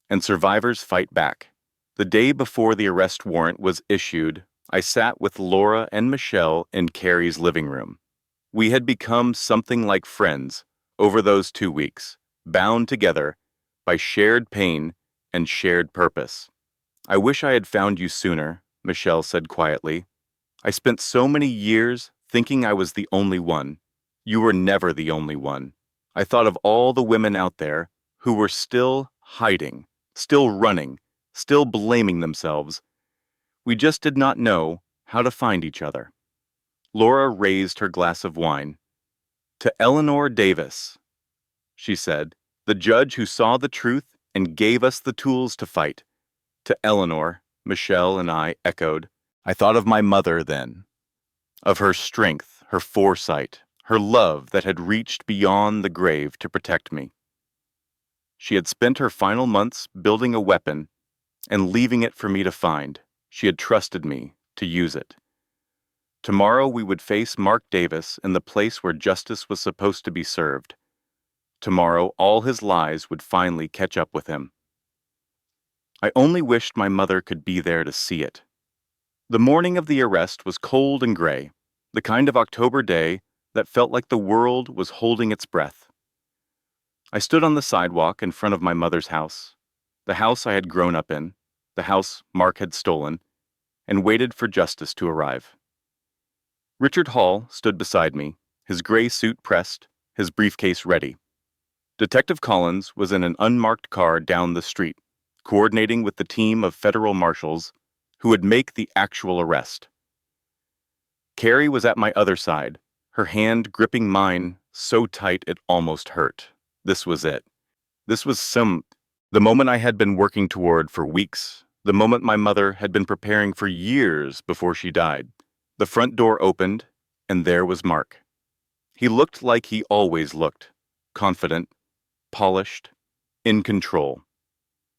and survivors fight back. The day before the arrest warrant was issued, I sat with Laura and Michelle in Carrie's living room. We had become something like friends over those 2 weeks, bound together by shared pain and shared purpose. I wish I had found you sooner, Michelle said quietly. I spent so many years thinking I was the only one. You were never the only one. I thought of all the women out there who were still hiding, still running, still blaming themselves. We just did not know how to find each other. Laura raised her glass of wine. To Eleanor Davis, she said, the judge who saw the truth and gave us the tools to fight. To Eleanor, Michelle and I echoed. I thought of my mother then, of her strength, her foresight, her love that had reached beyond the grave to protect me. She had spent her final months building a weapon, and leaving it for me to find. She had trusted me to use it. Tomorrow we would face Mark Davis in the place where justice was supposed to be served. Tomorrow all his lies would finally catch up with him. I only wished my mother could be there to see it. The morning of the arrest was cold and gray, the kind of October day that felt like the world was holding its breath. I stood on the sidewalk in front of my mother's house, the house I had grown up in, the house Mark had stolen, and waited for justice to arrive. Richard Hall stood beside me, his gray suit pressed, his briefcase ready. Detective Collins was in an unmarked car down the street, coordinating with the team of federal marshals who would make the actual arrest. Carrie was at my other side, her hand gripping mine so tight it almost hurt. This was it. This was the moment I had been working toward for weeks, the moment my mother had been preparing for years before she died. The front door opened, and there was Mark. He looked like he always looked, confident, polished, in control.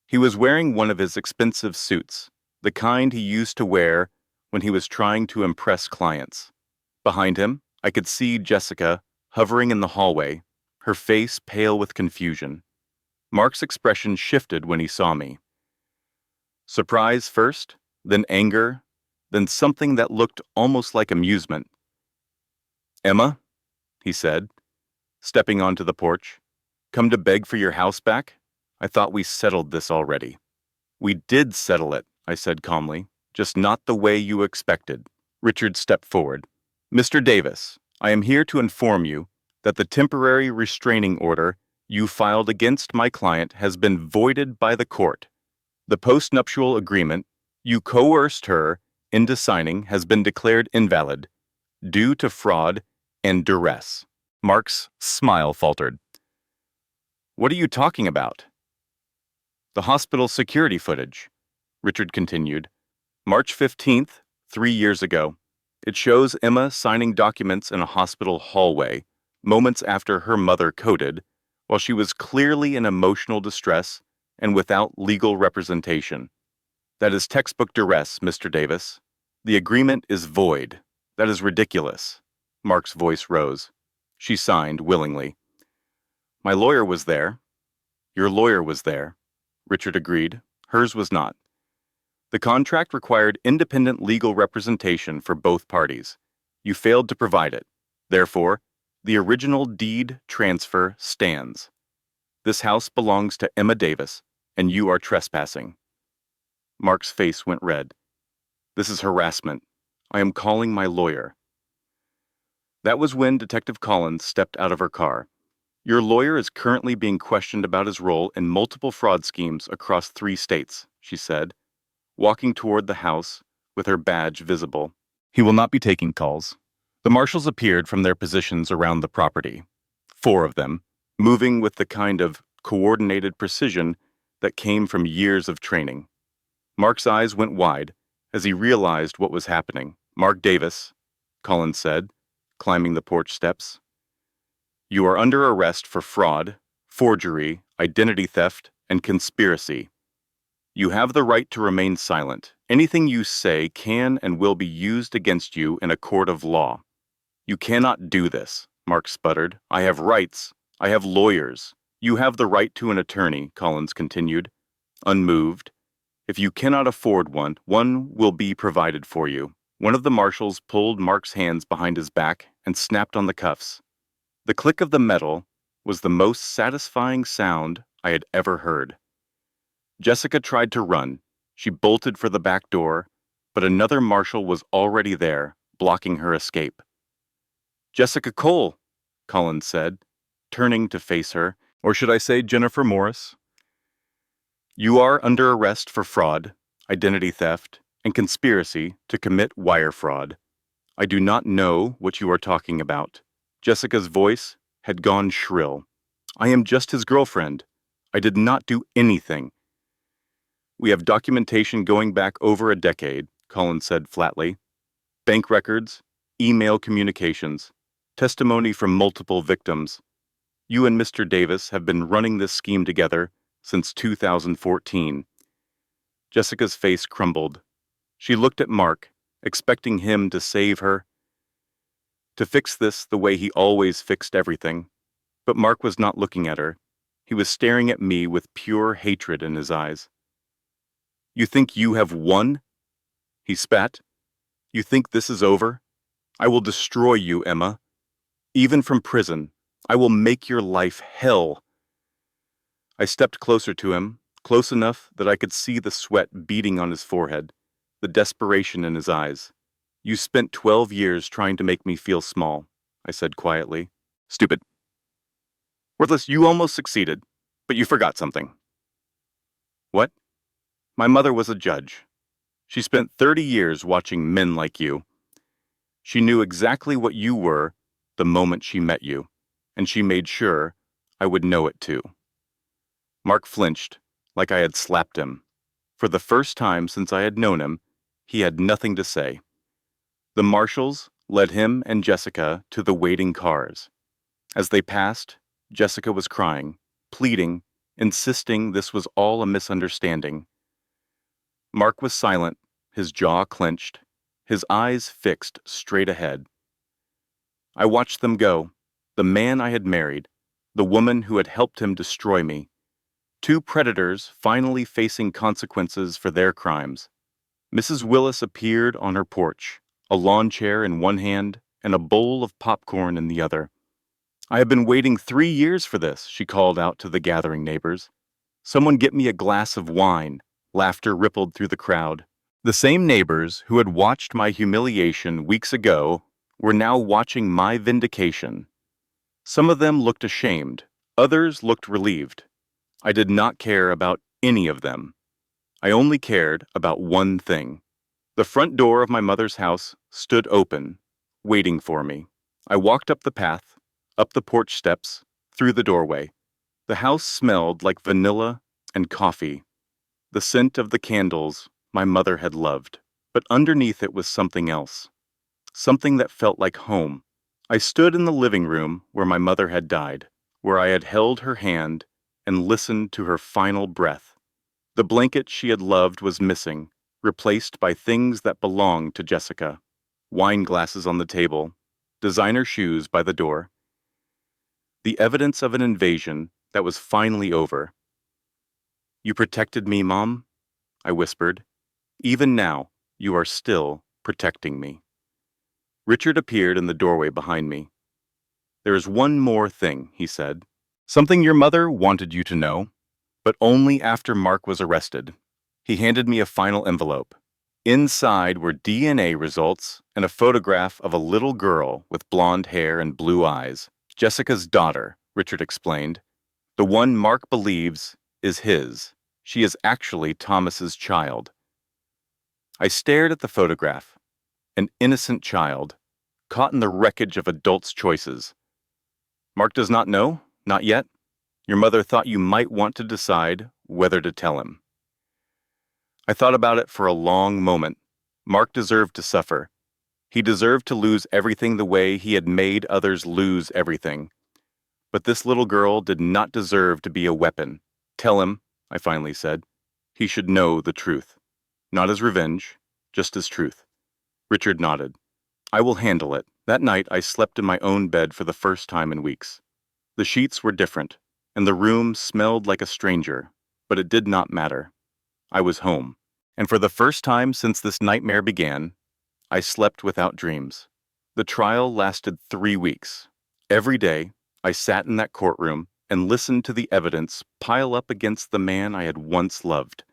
He was wearing one of his expensive suits, the kind he used to wear when he was trying to impress clients. Behind him, I could see Jessica hovering in the hallway, her face pale with confusion. Mark's expression shifted when he saw me. Surprise first, then anger, then something that looked almost like amusement. "Emma," he said, stepping onto the porch, "come to beg for your house back? I thought we settled this already." "We did settle it," I said calmly, "just not the way you expected." Richard stepped forward. "Mr. Davis, I am here to inform you that the temporary restraining order you filed against my client has been voided by the court. The postnuptial agreement you coerced her into signing has been declared invalid due to fraud and duress." Mark's smile faltered. "What are you talking about?" "The hospital security footage," Richard continued. "March 15th, 3 years ago. It shows Emma signing documents in a hospital hallway, moments after her mother coded, while she was clearly in emotional distress and without legal representation. That is textbook duress, Mr. Davis. The agreement is void. That is ridiculous." Mark's voice rose. She signed willingly. "My lawyer was there." "Your lawyer was there," Richard agreed. "Hers was not. The contract required independent legal representation for both parties. You failed to provide it. Therefore, the original deed transfer stands. This house belongs to Emma Davis, and you are trespassing." Mark's face went red. "This is harassment. I am calling my lawyer." That was when Detective Collins stepped out of her car. "Your lawyer is currently being questioned about his role in multiple fraud schemes across 3 states, she said, walking toward the house with her badge visible. "He will not be taking calls." The marshals appeared from their positions around the property, 4 of them, moving with the kind of coordinated precision that came from years of training. Mark's eyes went wide as he realized what was happening. "Mark Davis," Collins said, climbing the porch steps, "you are under arrest for fraud, forgery, identity theft, and conspiracy. You have the right to remain silent. Anything you say can and will be used against you in a court of law." "You cannot do this," Mark sputtered. "I have rights. I have lawyers." "You have the right to an attorney," Collins continued, unmoved. "If you cannot afford one, one will be provided for you." One of the marshals pulled Mark's hands behind his back and snapped on the cuffs. The click of the metal was the most satisfying sound I had ever heard. Jessica tried to run. She bolted for the back door, but another marshal was already there, blocking her escape. "Jessica Cole," Collins said, turning to face her, or should I say Jennifer Morris? "You are under arrest for fraud, identity theft, and conspiracy to commit wire fraud. I do not know what you are talking about." Jessica's voice had gone shrill. "I am just his girlfriend. I did not do anything." "We have documentation going back over a decade," Collins said flatly. "Bank records, email communications, testimony from multiple victims. You and Mr. Davis have been running this scheme together since 2014. Jessica's face crumbled. She looked at Mark, expecting him to save her, to fix this the way he always fixed everything. But Mark was not looking at her. He was staring at me with pure hatred in his eyes. "You think you have won?" He spat. "You think this is over? I will destroy you, Emma. Even from prison, I will make your life hell." I stepped closer to him, close enough that I could see the sweat beading on his forehead, the desperation in his eyes. "You spent 12 years trying to make me feel small," I said quietly. "Stupid. Worthless, you almost succeeded, but you forgot something." "What?" "My mother was a judge. She spent 30 years watching men like you. She knew exactly what you were the moment she met you, and she made sure I would know it too." Mark flinched, like I had slapped him. For the first time since I had known him, he had nothing to say. The marshals led him and Jessica to the waiting cars. As they passed, Jessica was crying, pleading, insisting this was all a misunderstanding. Mark was silent, his jaw clenched, his eyes fixed straight ahead. I watched them go, the man I had married, the woman who had helped him destroy me. Two predators finally facing consequences for their crimes. Mrs. Willis appeared on her porch, a lawn chair in one hand and a bowl of popcorn in the other. "I have been waiting 3 years for this," she called out to the gathering neighbors. "Someone get me a glass of wine." Laughter rippled through the crowd. The same neighbors who had watched my humiliation weeks ago were now watching my vindication. Some of them looked ashamed, others looked relieved. I did not care about any of them. I only cared about one thing. The front door of my mother's house stood open, waiting for me. I walked up the path, up the porch steps, through the doorway. The house smelled like vanilla and coffee, the scent of the candles my mother had loved. But underneath it was something else, something that felt like home. I stood in the living room where my mother had died, where I had held her hand and listened to her final breath. The blanket she had loved was missing, replaced by things that belonged to Jessica. Wine glasses on the table, designer shoes by the door. The evidence of an invasion that was finally over. "You protected me, Mom," I whispered. "Even now, you are still protecting me." Richard appeared in the doorway behind me. "There is one more thing," he said. "Something your mother wanted you to know, but only after Mark was arrested." He handed me a final envelope. Inside were DNA results and a photograph of a little girl with blonde hair and blue eyes. "Jessica's daughter," Richard explained. "The one Mark believes is his. She is actually Thomas's child." I stared at the photograph. An innocent child, caught in the wreckage of adults' choices. "Mark does not know? Not yet? Your mother thought you might want to decide whether to tell him." I thought about it for a long moment. Mark deserved to suffer. He deserved to lose everything the way he had made others lose everything. But this little girl did not deserve to be a weapon. "Tell him," I finally said. "He should know the truth. Not as revenge, just as truth." Richard nodded. "I will handle it." That night I slept in my own bed for the first time in weeks. The sheets were different, and the room smelled like a stranger, but it did not matter. I was home. And for the first time since this nightmare began, I slept without dreams. The trial lasted 3 weeks. Every day, I sat in that courtroom and listened to the evidence pile up against the man I had once loved.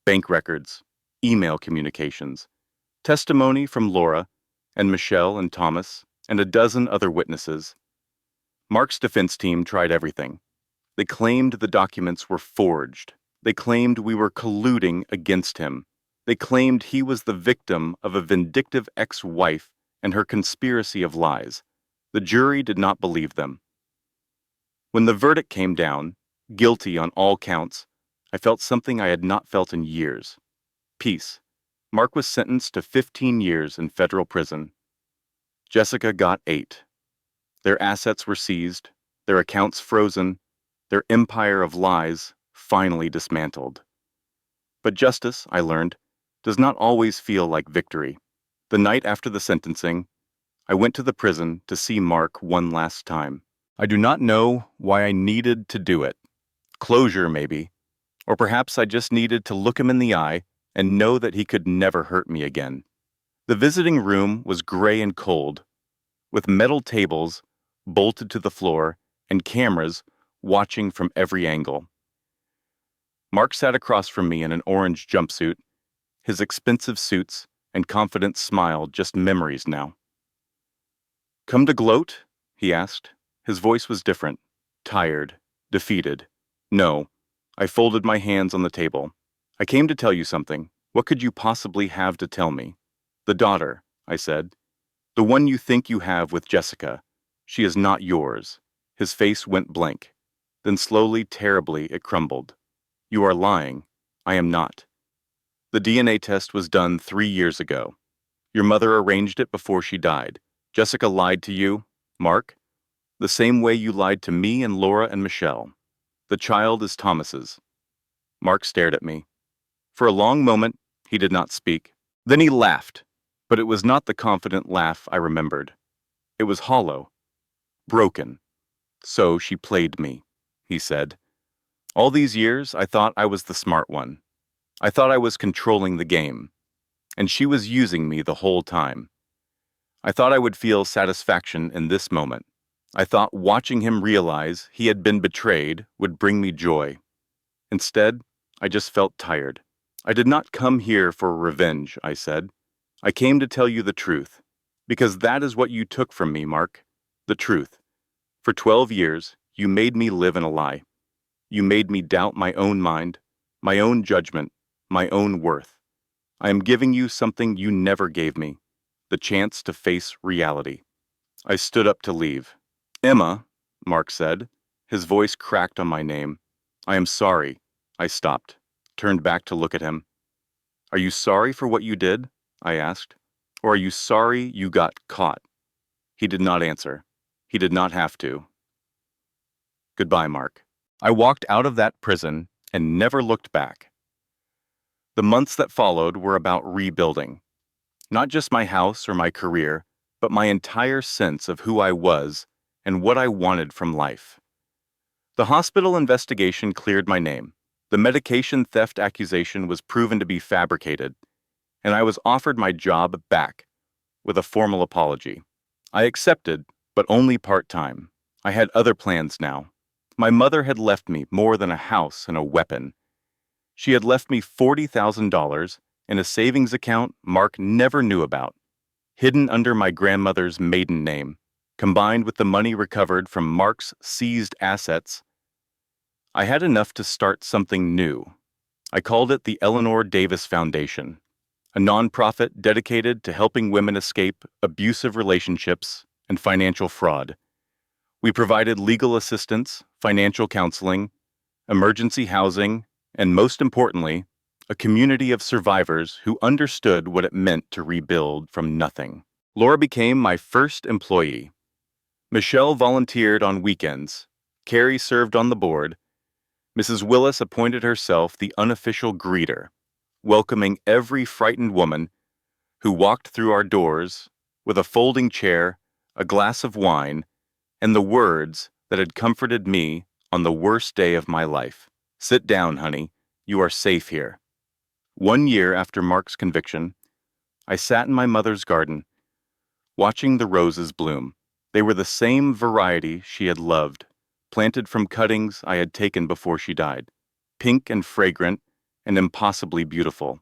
Bank records, email communications, testimony from Laura and Michelle and Thomas and a dozen other witnesses. Mark's defense team tried everything. They claimed the documents were forged. They claimed we were colluding against him. They claimed he was the victim of a vindictive ex-wife and her conspiracy of lies. The jury did not believe them. When the verdict came down, guilty on all counts, I felt something I had not felt in years. Peace. Mark was sentenced to 15 years in federal prison. Jessica got 8. Their assets were seized, their accounts frozen, their empire of lies finally dismantled. But justice, I learned, does not always feel like victory. The night after the sentencing, I went to the prison to see Mark one last time. I do not know why I needed to do it. Closure, maybe. Or perhaps I just needed to look him in the eye and know that he could never hurt me again. The visiting room was gray and cold, with metal tables bolted to the floor and cameras watching from every angle. Mark sat across from me in an orange jumpsuit, his expensive suits and confident smile just memories now. "Come to gloat?" he asked. His voice was different, tired, defeated. "No." I folded my hands on the table. "I came to tell you something. What could you possibly have to tell me?" "The daughter," I said. "The one you think you have with Jessica. She is not yours." His face went blank. Then slowly, terribly, it crumbled. "You are lying. I am not. The DNA test was done 3 years ago. Your mother arranged it before she died. Jessica lied to you, Mark, the same way you lied to me and Laura and Michelle. The child is Thomas's." Mark stared at me. For a long moment, he did not speak. Then he laughed, but it was not the confident laugh I remembered. It was hollow, broken. "So she played me," he said. "All these years, I thought I was the smart one. I thought I was controlling the game. And she was using me the whole time. I thought I would feel satisfaction in this moment. I thought watching him realize he had been betrayed would bring me joy. Instead, I just felt tired. I did not come here for revenge," I said. "I came to tell you the truth. Because that is what you took from me, Mark. The truth. For 12 years, you made me live in a lie. You made me doubt my own mind, my own judgment, my own worth. I am giving you something you never gave me, the chance to face reality." I stood up to leave. "Emma," Mark said. His voice cracked on my name. "I am sorry." I stopped, turned back to look at him. "Are you sorry for what you did?" I asked. "Or are you sorry you got caught?" He did not answer. He did not have to. Goodbye, Mark. I walked out of that prison and never looked back. The months that followed were about rebuilding. Not just my house or my career, but my entire sense of who I was and what I wanted from life. The hospital investigation cleared my name. The medication theft accusation was proven to be fabricated, and I was offered my job back with a formal apology. I accepted, but only part-time. I had other plans now. My mother had left me more than a house and a weapon. She had left me $40,000 in a savings account Mark never knew about, hidden under my grandmother's maiden name. Combined with the money recovered from Mark's seized assets, I had enough to start something new. I called it the Eleanor Davis Foundation, a nonprofit dedicated to helping women escape abusive relationships and financial fraud. We provided legal assistance, financial counseling, emergency housing, and most importantly, a community of survivors who understood what it meant to rebuild from nothing. Laura became my first employee. Michelle volunteered on weekends. Carrie served on the board. Mrs. Willis appointed herself the unofficial greeter, welcoming every frightened woman who walked through our doors with a folding chair, a glass of wine, and the words that had comforted me on the worst day of my life. "Sit down, honey. You are safe here." 1 year after Mark's conviction, I sat in my mother's garden, watching the roses bloom. They were the same variety she had loved, planted from cuttings I had taken before she died, pink and fragrant and impossibly beautiful.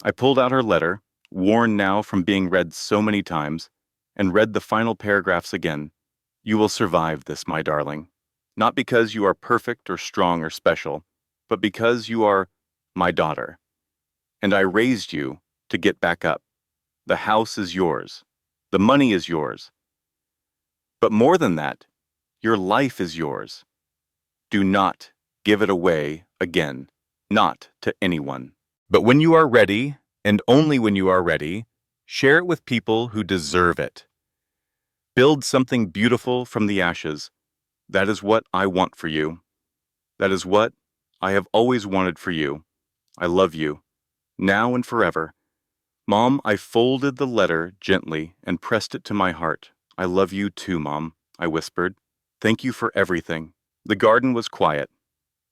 I pulled out her letter, worn now from being read so many times, and read the final paragraphs again. "You will survive this, my darling. Not because you are perfect or strong or special, but because you are my daughter. And I raised you to get back up. The house is yours. The money is yours. But more than that, your life is yours. Do not give it away again, not to anyone. But when you are ready, and only when you are ready, share it with people who deserve it. Build something beautiful from the ashes. That is what I want for you. That is what I have always wanted for you. I love you. now and forever. Mom, I folded the letter gently and pressed it to my heart. I love you too, Mom, I whispered. Thank you for everything. The garden was quiet.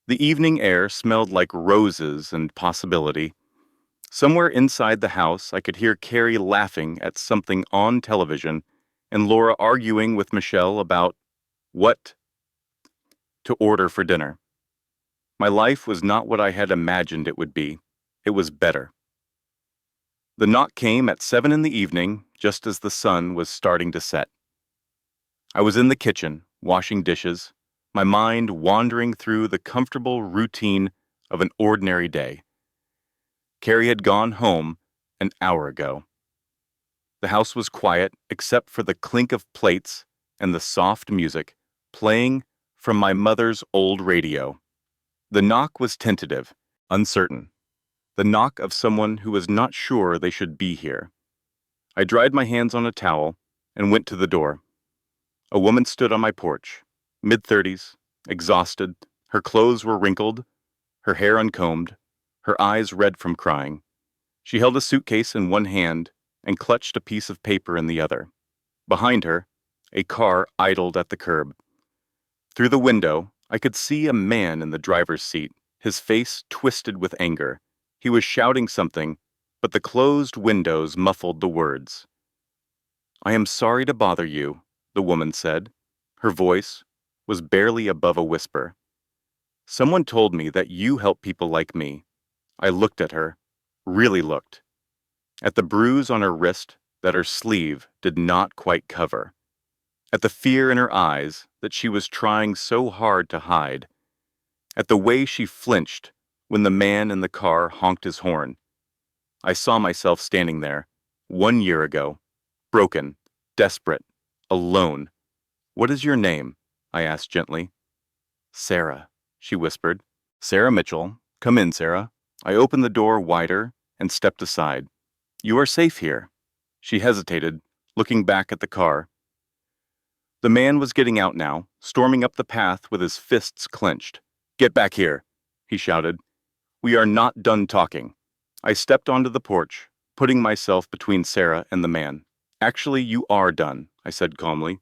The evening air smelled like roses and possibility. Somewhere inside the house, I could hear Carrie laughing at something on television and Laura arguing with Michelle about what to order for dinner. My life was not what I had imagined it would be. It was better. The knock came at 7 in the evening, just as the sun was starting to set. I was in the kitchen, washing dishes, my mind wandering through the comfortable routine of an ordinary day. Carrie had gone home an hour ago. The house was quiet except for the clink of plates and the soft music playing from my mother's old radio. The knock was tentative, uncertain. The knock of someone who was not sure they should be here. I dried my hands on a towel and went to the door. A woman stood on my porch, mid-30s, exhausted. Her clothes were wrinkled, her hair uncombed, her eyes red from crying. She held a suitcase in one hand and clutched a piece of paper in the other. Behind her, a car idled at the curb. Through the window, I could see a man in the driver's seat, his face twisted with anger. He was shouting something, but the closed windows muffled the words. I am sorry to bother you, the woman said. Her voice was barely above a whisper. Someone told me that you help people like me. I looked at her, really looked, at the bruise on her wrist that her sleeve did not quite cover, at the fear in her eyes that she was trying so hard to hide, at the way she flinched when the man in the car honked his horn. I saw myself standing there, 1 year ago, broken, desperate, alone. What is your name? I asked gently. Sarah, she whispered. Sarah Mitchell. Come in, Sarah. I opened the door wider and stepped aside. You are safe here. She hesitated, looking back at the car. The man was getting out now, storming up the path with his fists clenched. Get back here, he shouted. We are not done talking. I stepped onto the porch, putting myself between Sarah and the man. Actually, you are done, I said calmly.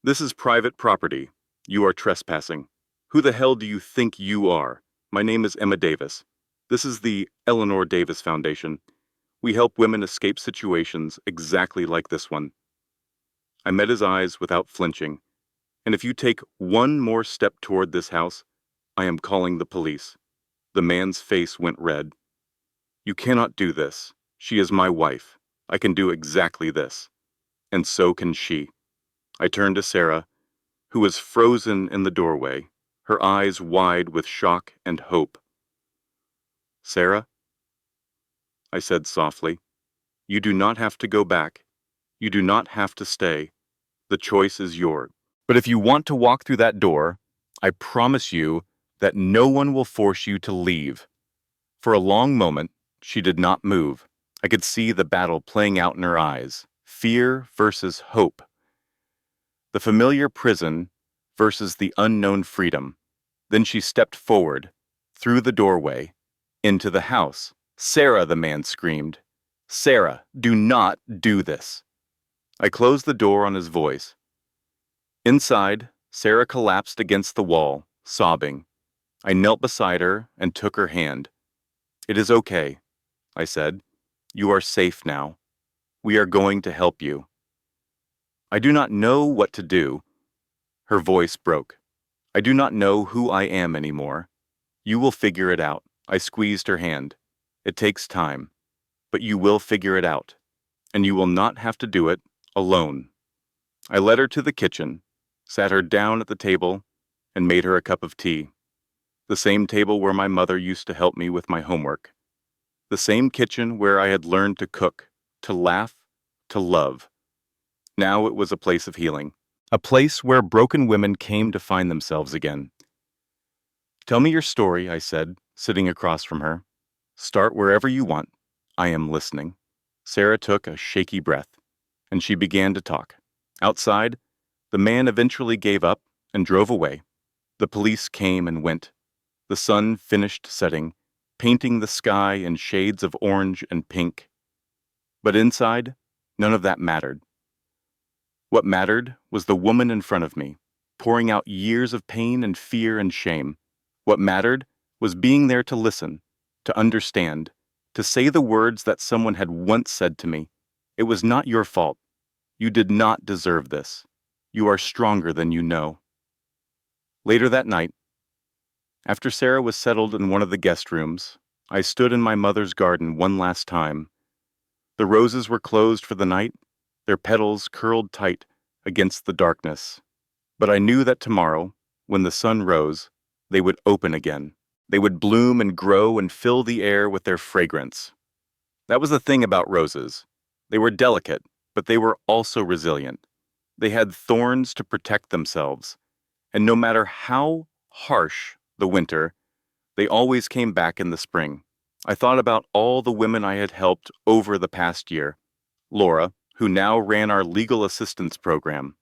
This is private property. You are trespassing. Who the hell do you think you are? My name is Emma Davis. This is the Eleanor Davis Foundation. We help women escape situations exactly like this one. I met his eyes without flinching. And if you take one more step toward this house, I am calling the police. The man's face went red. You cannot do this. She is my wife. I can do exactly this. And so can she. I turned to Sarah, who was frozen in the doorway, her eyes wide with shock and hope. Sarah, I said softly, you do not have to go back. You do not have to stay. The choice is yours. But if you want to walk through that door, I promise you that no one will force you to leave. For a long moment, she did not move. I could see the battle playing out in her eyes. Fear versus hope. The familiar prison versus the unknown freedom. Then she stepped forward, through the doorway, into the house. Sarah, the man screamed. Sarah, do not do this. I closed the door on his voice. Inside, Sarah collapsed against the wall, sobbing. I knelt beside her and took her hand. It is okay, I said. You are safe now. We are going to help you. I do not know what to do. Her voice broke. I do not know who I am anymore. You will figure it out. I squeezed her hand. It takes time, but you will figure it out, and you will not have to do it alone. I led her to the kitchen, sat her down at the table, and made her a cup of tea. The same table where my mother used to help me with my homework. The same kitchen where I had learned to cook, to laugh, to love. Now it was a place of healing, a place where broken women came to find themselves again. Tell me your story, I said, sitting across from her. Start wherever you want. I am listening. Sarah took a shaky breath, and she began to talk. Outside, the man eventually gave up and drove away. The police came and went. The sun finished setting, painting the sky in shades of orange and pink. But inside, none of that mattered. What mattered was the woman in front of me, pouring out years of pain and fear and shame. What mattered was being there to listen, to understand, to say the words that someone had once said to me. It was not your fault. You did not deserve this. You are stronger than you know. Later that night, after Sarah was settled in one of the guest rooms, I stood in my mother's garden one last time. The roses were closed for the night, their petals curled tight against the darkness. But I knew that tomorrow, when the sun rose, they would open again. They would bloom and grow and fill the air with their fragrance. That was the thing about roses. They were delicate, but they were also resilient. They had thorns to protect themselves, and no matter how harsh the winter, they always came back in the spring. I thought about all the women I had helped over the past year. Laura, who now ran our legal assistance program.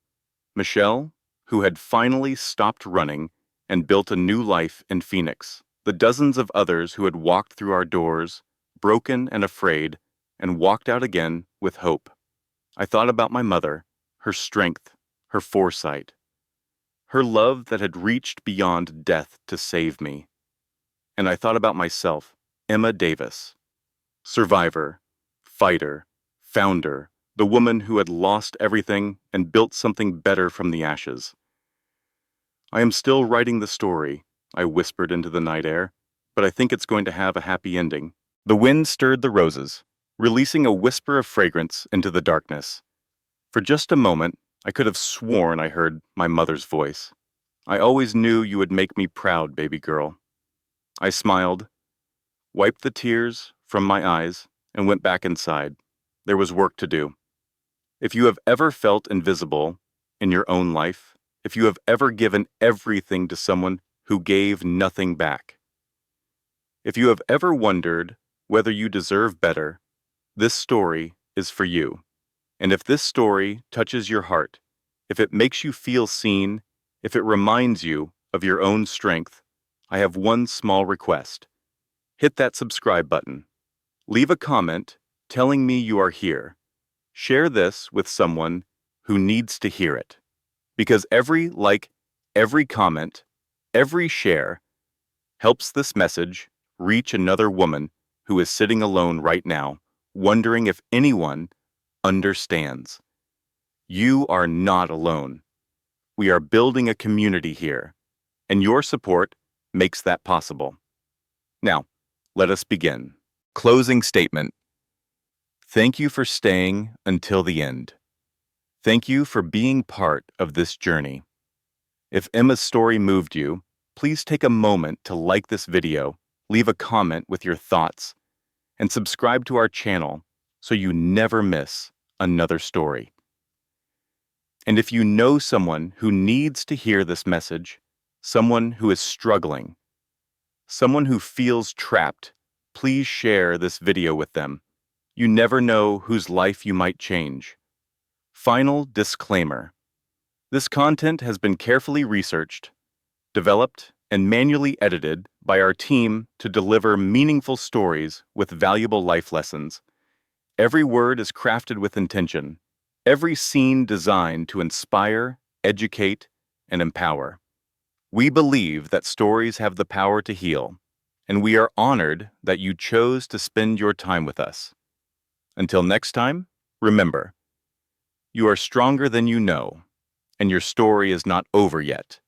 Michelle, who had finally stopped running and built a new life in Phoenix. The dozens of others who had walked through our doors, broken and afraid, and walked out again with hope. I thought about my mother, her strength, her foresight, her love that had reached beyond death to save me. And I thought about myself, Emma Davis, survivor, fighter, founder, the woman who had lost everything and built something better from the ashes. I am still writing the story, I whispered into the night air, but I think it's going to have a happy ending. The wind stirred the roses, releasing a whisper of fragrance into the darkness. For just a moment, I could have sworn I heard my mother's voice. I always knew you would make me proud, baby girl. I smiled, wiped the tears from my eyes, and went back inside. There was work to do. If you have ever felt invisible in your own life, if you have ever given everything to someone who gave nothing back, if you have ever wondered whether you deserve better, this story is for you. And if this story touches your heart, if it makes you feel seen, if it reminds you of your own strength, I have one small request. Hit that subscribe button. Leave a comment telling me you are here. Share this with someone who needs to hear it. Because every like, every comment, every share helps this message reach another woman who is sitting alone right now, wondering if anyone understands. You are not alone. We are building a community here, and your support makes that possible. Now, let us begin. Closing statement. Thank you for staying until the end. Thank you for being part of this journey. If Emma's story moved you, please take a moment to like this video, leave a comment with your thoughts, and subscribe to our channel so you never miss another story. And if you know someone who needs to hear this message, someone who is struggling, someone who feels trapped, please share this video with them. You never know whose life you might change. Final disclaimer. This content has been carefully researched, developed, and manually edited by our team to deliver meaningful stories with valuable life lessons. Every word is crafted with intention, every scene designed to inspire, educate, and empower. We believe that stories have the power to heal, and we are honored that you chose to spend your time with us. Until next time, remember, you are stronger than you know, and your story is not over yet.